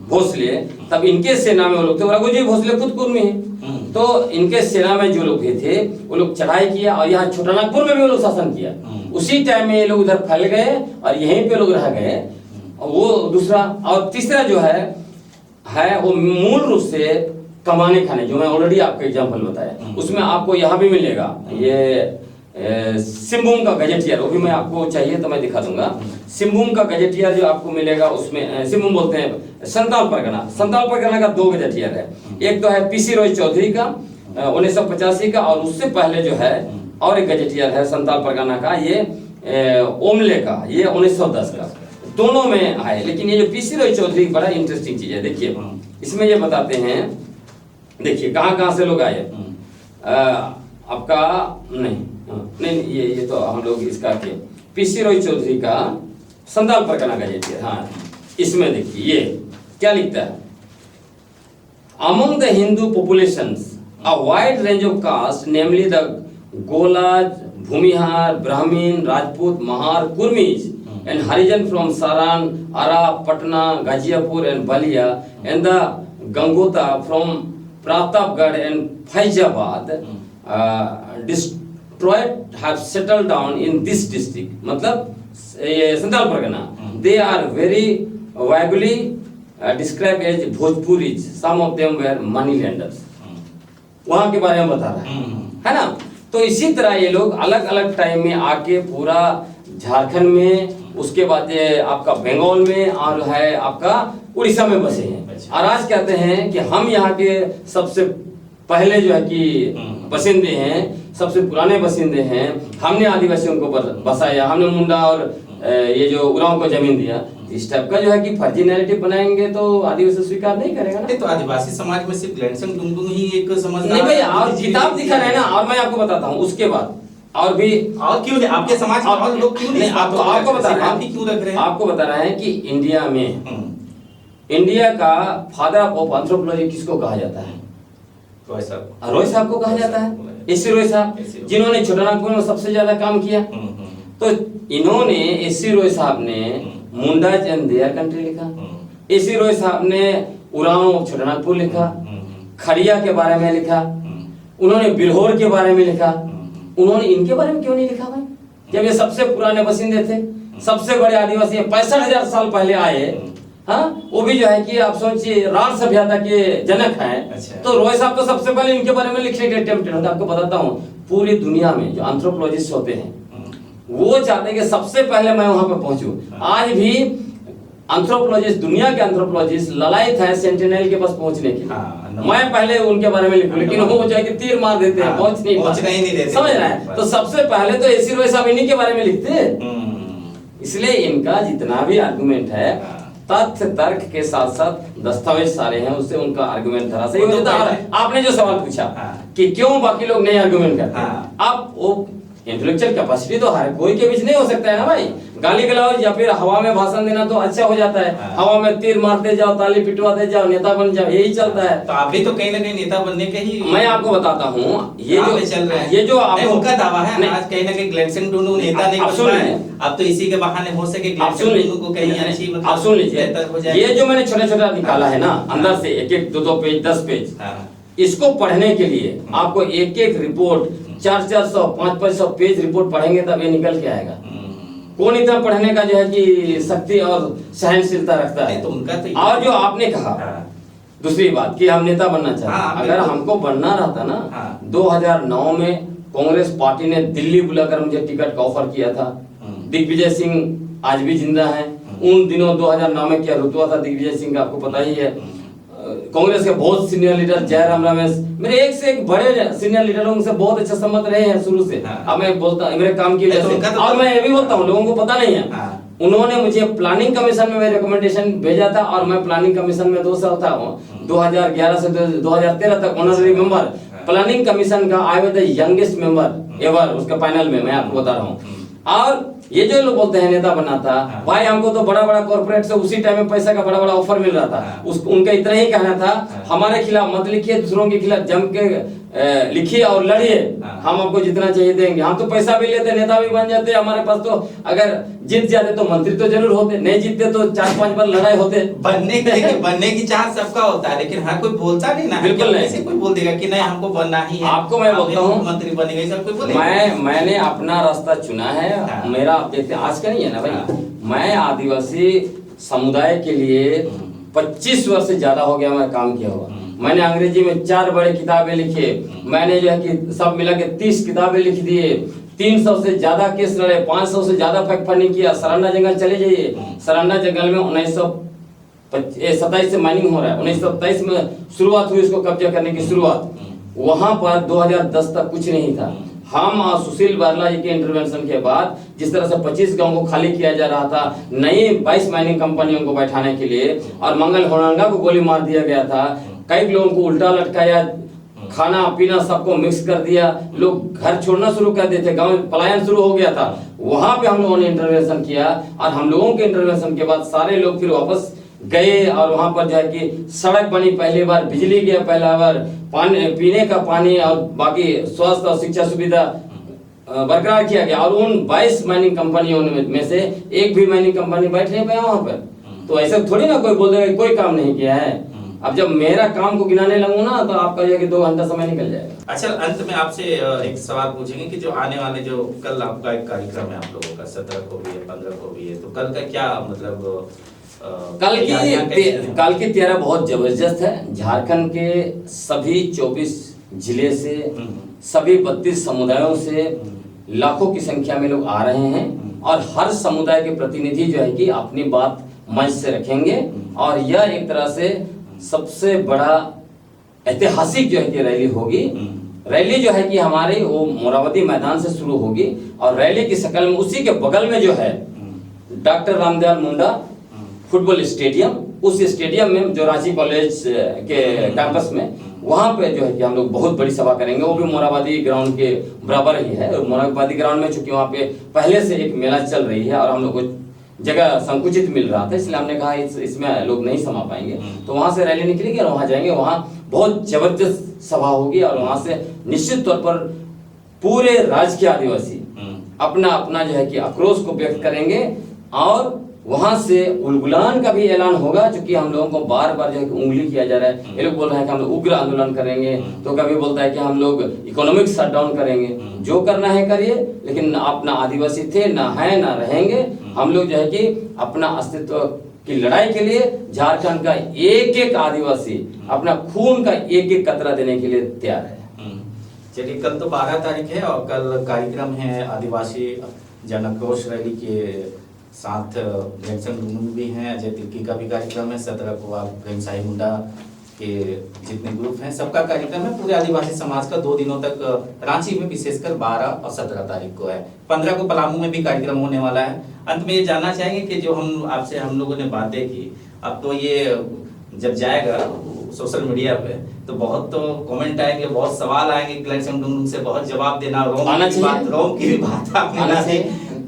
भोसले, तब इनके सेना में वो लोग थे। रघुजी भोसले खुद कुर्मी हैं, तो इनके सेना में जो लोग थे वो लोग चढ़ाई किया और यहाँ छोटानागपुर में भी वो लोग शासन किया। उसी टाइम में ये लोग उधर फैल गए और यहीं पे लोग रह गए। वो दूसरा और तीसरा जो है वो मूल रूप से कमाने खाने, जो मैं ऑलरेडी आपको एग्जांपल बताया, उसमें आपको यहाँ भी मिलेगा। ये सिंहभूम का गजेटियर, वो भी मैं आपको चाहिए तो मैं दिखा दूंगा। सिंहभूम का गजेटियर जो आपको मिलेगा, उसमें सिंहभूम बोलते हैं संताल परगना का 2 गजेटियर है। एक तो है पीसी रॉय चौधरी का 1985 का, और उससे पहले जो है और एक गजेटियर है संताल परगना का, ये ओमले का, ये 1910 का। दोनों में आए, लेकिन ये जो पीसी रॉय चौधरी बड़ा इंटरेस्टिंग चीज है। देखिए इसमें ये बताते हैं, देखिए कहाँ से लोग आए। आपका नहीं ये तो हम लोग इसका के पीसी रॉय चौधरी का संताल परगना गजेटियर। हाँ, इसमें देखिए ये क्या लिखता है, among the Hindu populations a wide range of caste namely the Goalas, Bhumihar, Brahmin, Rajput, Mahar, Kurmis and Harijan from Saran, Ara, Patna, Ghaziapur and Balia, and the Gangota from Pratapgarh and Faizabad destroyed have settled down in this district. मतलब Santal Pargana, they are very vaguely described as Bhojpuris. Some of them were money lenders. वहाँ के बारे में बता रहा है ना। तो इसी तरह ये लोग अलग अलग टाइम में आके पूरा झारखंड में, उसके बाद ये आपका बंगाल में और है आपका उड़ीसा में बसे हैं। और आज कहते हैं कि हम यहाँ के सबसे पहले जो है कि बसिंदे हैं, सबसे पुराने बसिंदे हैं, हमने आदिवासियों को बसाया, हमने मुंडा और ये जो उरांव को जमीन दिया। इस टाइप का जो है कि फर्जी नैरेटिव बनाएंगे तो आदिवासी स्वीकार नहीं करेगा ना। तो आदिवासी समाज में सिर्फ लैंसंग डुंगडुंग ही एक समझदार नहीं भाई, और किताब दिखा रहे हैं ना। और मैं आपको बताता हूँ उसके बाद और भी, और क्यों आपके समाज में और लोग क्यों नहीं, आपको बता रहे हैं, क्यों रख रहे हैं, आपको बता रहे हैं कि इंडिया में इंडिया का फादर ऑफ एंथ्रोपोलॉजी किसको कहा जाता है? रॉय साहब को कहा जाता है। एस सी रॉय साहब, जिन्होंने छोटानागपुर में सबसे ज्यादा काम किया। तो इन्होंने एस सी रॉय साहब ने मुंडाज एंड देयर कंट्री लिखा, एस सी रॉय साहब ने उरांव छोटानागपुर लिखा, खड़िया के बारे में लिखा, उन्होंने बिरहोर के बारे में लिखा। उन्होंने इनके बारे में क्यों नहीं लिखा भाई, जब ये सबसे पुराने बसिंदे थे, सबसे बड़े आदिवासी 65,000 साल पहले आए। हाँ, वो भी जो है कि आप सोचिए राण सभ्यता के जनक हैं। अच्छा। तो रॉय साहब तो सबसे पहले इनके बारे में लिखने के अटेम्प्टेड होता है। आपको बताता हूँ, पूरी दुनिया में जो एंथ्रोपोलॉजिस्ट होते हैं वो चाहते हैं कि सबसे पहले मैं वहां पे पहुंचूं। आज भी एंथ्रोपोलॉजिस्ट, दुनिया के एंथ्रोपोलॉजिस्ट ललायत हैं सेंटिनल के पास पहुंचने के लिए। मैं पहले उनके बारे में लिखूं, लेकिन वो जो है कि तीर मार देते हैं, पहुंच नहीं देते, समझ रहे हैं। तो सबसे पहले तो एसी रॉय साहब इन्हीं के बारे में लिखते हैं। इसलिए इनका जितना भी आर्गुमेंट है, तथ्य तर्क के साथ साथ दस्तावेज सारे हैं, उससे उनका आर्गुमेंट धरा सही हो जाता है। आपने जो सवाल पूछा कि क्यों बाकी लोग नहीं आर्गुमेंट करते, आप वो इंटेलेक्चुअल कैपेसिटी तो हर कोई के बीच नहीं हो सकता है ना भाई। गाली गलौज या फिर हवा में भाषण देना तो अच्छा हो जाता है। हाँ। हवा में तीर मारते जाओ, ताली पिटवाते जाओ, नेता बन जाओ, यही चलता है। तो आप भी तो कहीं ना कहीं नेता बनने के ही मैं आपको बताता हूँ, ये राह जो पे चल रहे हैं। ये जो नहीं, आपको उनका दावा है नहीं, आज कहीं ना कहीं ग्लेनसन टुडू नेता नहीं आप बन सुन पाए। लीजिए। अब तो इसी के बहाने हो सके आप सुन ग्लेनसन टुडू को कहीं लीजिए, अच्छी मतलब आप सुन लीजिए, बेहतर हो जाए। ये जो मैंने छोटा छोटा निकाला है ना अंदर से, एक एक 2-2 पेज 10 पेज, हाँ। इसको पढ़ने के लिए आपको एक एक रिपोर्ट 400-400 500-500 पेज रिपोर्ट पढ़ेंगे तब ये निकल के आएगा। कौन इतना पढ़ने का जो है कि शक्ति और सहनशीलता रखता है। नहीं, तो उनका तो और जो आपने कहा हाँ। दूसरी बात कि हम नेता बनना चाहते हैं, हाँ, अगर बिल्कुल। हमको बनना रहता ना, हाँ। 2009 में कांग्रेस पार्टी ने दिल्ली बुलाकर मुझे टिकट का ऑफर किया था। दिग्विजय सिंह आज भी जिंदा हैं। उन दिनों 2009 में क्या रुतबा था दिग्विजय सिंह का आपको पता ही है। कांग्रेस के बहुत सीनियर लीडर जयराम रमेश, मेरे एक से एक बड़े सीनियर लीडरों से बहुत अच्छा संबंध रहे हैं शुरू से। हाँ। अब मैं बोलता हूं मेरे काम की वजह से, तो और मैं ये भी बोलता हूँ लोगों को पता नहीं है। हाँ। उन्होंने मुझे प्लानिंग कमीशन में मेरे रिकमेंडेशन भेजा था और मैं प्लानिंग कमीशन में 2 साल था, 2011 से 2013 तक ऑनररी मेंबर प्लानिंग कमीशन का। I was the youngest member ever उसके पैनल में, मैं आपको बता रहा हूँ। और ये जो लोग बोलते हैं नेता बनना था, हाँ। भाई हमको तो बड़ा बड़ा कॉर्पोरेट से उसी टाइम में पैसा का बड़ा बड़ा ऑफर मिल रहा था। हाँ। उनका इतना ही कहना था, हाँ। हमारे खिलाफ मत लिखिए, दूसरों के खिलाफ जम के लिखिए और लड़िए, हाँ। हम आपको जितना चाहिए देंगे। हम तो पैसा भी लेते, नेता भी बन जाते, हमारे पास तो अगर जीत जाते तो मंत्री तो जरूर होते, नहीं जीतते तो 4-5 बार लड़ाई होते। बनने की चाह सबका होता है, लेकिन हर कोई बोलता नहीं ना। बिल्कुल नहीं। ऐसे कोई बोल देगा कि नहीं हमको बनना ही है, आपको मैं बोलता हूँ, मंत्री बनेगा, सब कोई बोलेगा। मैंने अपना रास्ता चुना है। हाँ। मेरा आप देखते हैं आज का नहीं है ना भाई। हाँ। मैं आदिवासी समुदाय के लिए 25 वर्ष से ज्यादा हो गया मैं काम किया हुआ। मैंने अंग्रेजी में 4 बड़े किताबें लिखी। मैंने जो है कि सब मिला के 30 किताबें लिख दिए। 300 से ज्यादा केस लड़े, 500 से ज्यादा फैक्ट फाइंडिंग किया। सरांडा जंगल चले जाइए, सरांडा जंगल में 1927 से माइनिंग हो रहा है। 1927 में शुरुआत हुई इसको कब्जा करने की शुरुआत। वहां पर 2010 तक कुछ नहीं था। हम और सुशील बारला जी के इंटरवेंशन के बाद जिस तरह से 25 गांव को खाली किया जा रहा था, नई 22 माइनिंग कंपनियों को बैठाने के लिए, और मंगल होनांगा को गोली मार दिया गया था, कई लोगों को उल्टा लटकाया, खाना पीना सबको मिक्स कर दिया, लोग घर छोड़ना शुरू कर देते थे, गांव पलायन शुरू हो गया था। वहां पे हम लोगों ने इंटरवेंशन किया और हम लोगों के इंटरवेंशन के बाद सारे लोग फिर वापस गए और वहां पर जो है कि सड़क बनी, पहली बार बिजली गया, पहला बार पानी, पीने का पानी और बाकी स्वास्थ्य और शिक्षा सुविधा बरकरार किया गया। और उन 22 माइनिंग कंपनियों में से एक भी माइनिंग कंपनी बैठ नहीं पाया वहां पर। तो ऐसा थोड़ी ना कोई बोल देगा कोई काम नहीं किया है। अब जब मेरा काम को गिनाने लगूं ना तो आपका जो है कि 2 घंटा समय निकल जाएगा। अच्छा, अंत में आपसे एक सवाल पूछेंगे कि जो आने वाले जो कल आपका एक कार्यक्रम है आप लोगों का, 17 को भी है, 15 को भी है, तो कल का क्या मतलब कल की तैयारी बहुत जबरदस्त है। झारखंड के सभी 24 जिले से, सभी 32 समुदायों से लाखों की संख्या में लोग आ रहे हैं और हर समुदाय के प्रतिनिधि जो है कि अपनी बात मंच से रखेंगे। और यह एक तरह से सबसे बड़ा ऐतिहासिक जो है कि रैली होगी। रैली जो है कि हमारे वो मोरावती मैदान से शुरू होगी और रैली की शक्ल में उसी के बगल में जो है doctor Ramdayal Munda football stadium, उस स्टेडियम में जो रांची कॉलेज के कैंपस में, वहां पे जो है कि हम लोग बहुत बड़ी सभा करेंगे। वो भी मोराबादी ग्राउंड के बराबर ही है। और मोराबादी ग्राउंड में चूंकि वहाँ पे पहले से एक मेला चल रही है और हम लोग को जगह संकुचित मिल रहा था, इसलिए हमने कहा इसमें लोग नहीं समा पाएंगे, तो वहां से रैली निकलेगी और वहां जाएंगे। वहां बहुत जबरदस्त सभा होगी और वहां से निश्चित तौर पर पूरे राज्य के आदिवासी अपना अपना जो है कि आक्रोश को व्यक्त करेंगे। और वहां से उलगुलान का भी ऐलान होगा, क्योंकि हम लोगों को बार बार जो है कि उंगली किया जा रहा है। ये लोग बोल रहे हैं कि हम लोग उग्र आंदोलन करेंगे, तो कभी बोलता है कि हम लोग इकोनॉमिक शटडाउन करेंगे। जो करना है करिए, लेकिन आप ना आदिवासी थे, ना है, ना रहेंगे। हम लोग जो है कि अपना अस्तित्व की लड़ाई के लिए झारखंड का एक एक आदिवासी अपना खून का एक एक कतरा देने के लिए तैयार है। चलिए, कल तो 12 तारीख है और कल कार्यक्रम है आदिवासी जन आक्रोश रैली के साथ। ग्लेनसन टुडू भी हैं, अजय तिर्की का भी कार्यक्रम है। 17 को आप प्रेमसाई मुंडा के जितने ग्रुप हैं सबका कार्यक्रम है। पूरे आदिवासी समाज का 2 दिनों तक रांची में विशेषकर 12 और 17 तारीख को है। 15 को पलामू में भी कार्यक्रम होने वाला है। अंत में ये जानना चाहेंगे कि जो हम लोगों ने बातें की, अब तो ये जब जाएगा सोशल मीडिया पे तो बहुत तो कमेंट आएंगे, बहुत सवाल आएंगे, ग्लेनसन टुडू से बहुत जवाब देना, रोम की भी बात आपने,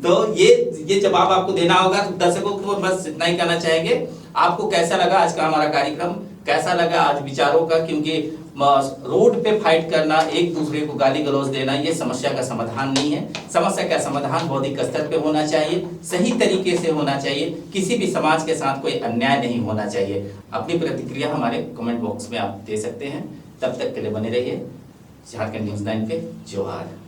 तो ये ये जवाब आपको देना होगा। तो दर्शकों को बस इतना ही कहना चाहेंगे, आपको कैसा लगा आज का हमारा कार्यक्रम, कैसा लगा आज विचारों का, क्योंकि रोड पे फाइट करना, एक दूसरे को गाली गलौज देना, ये समस्या का समाधान नहीं है। समस्या का समाधान बौद्धिक स्तर पे होना चाहिए, सही तरीके से होना चाहिए, किसी भी समाज के साथ कोई अन्याय नहीं होना चाहिए। अपनी प्रतिक्रिया हमारे कमेंट बॉक्स में आप दे सकते हैं। तब तक के लिए बने रहिए झारखंड न्यूज़ 9 पे। जोहार।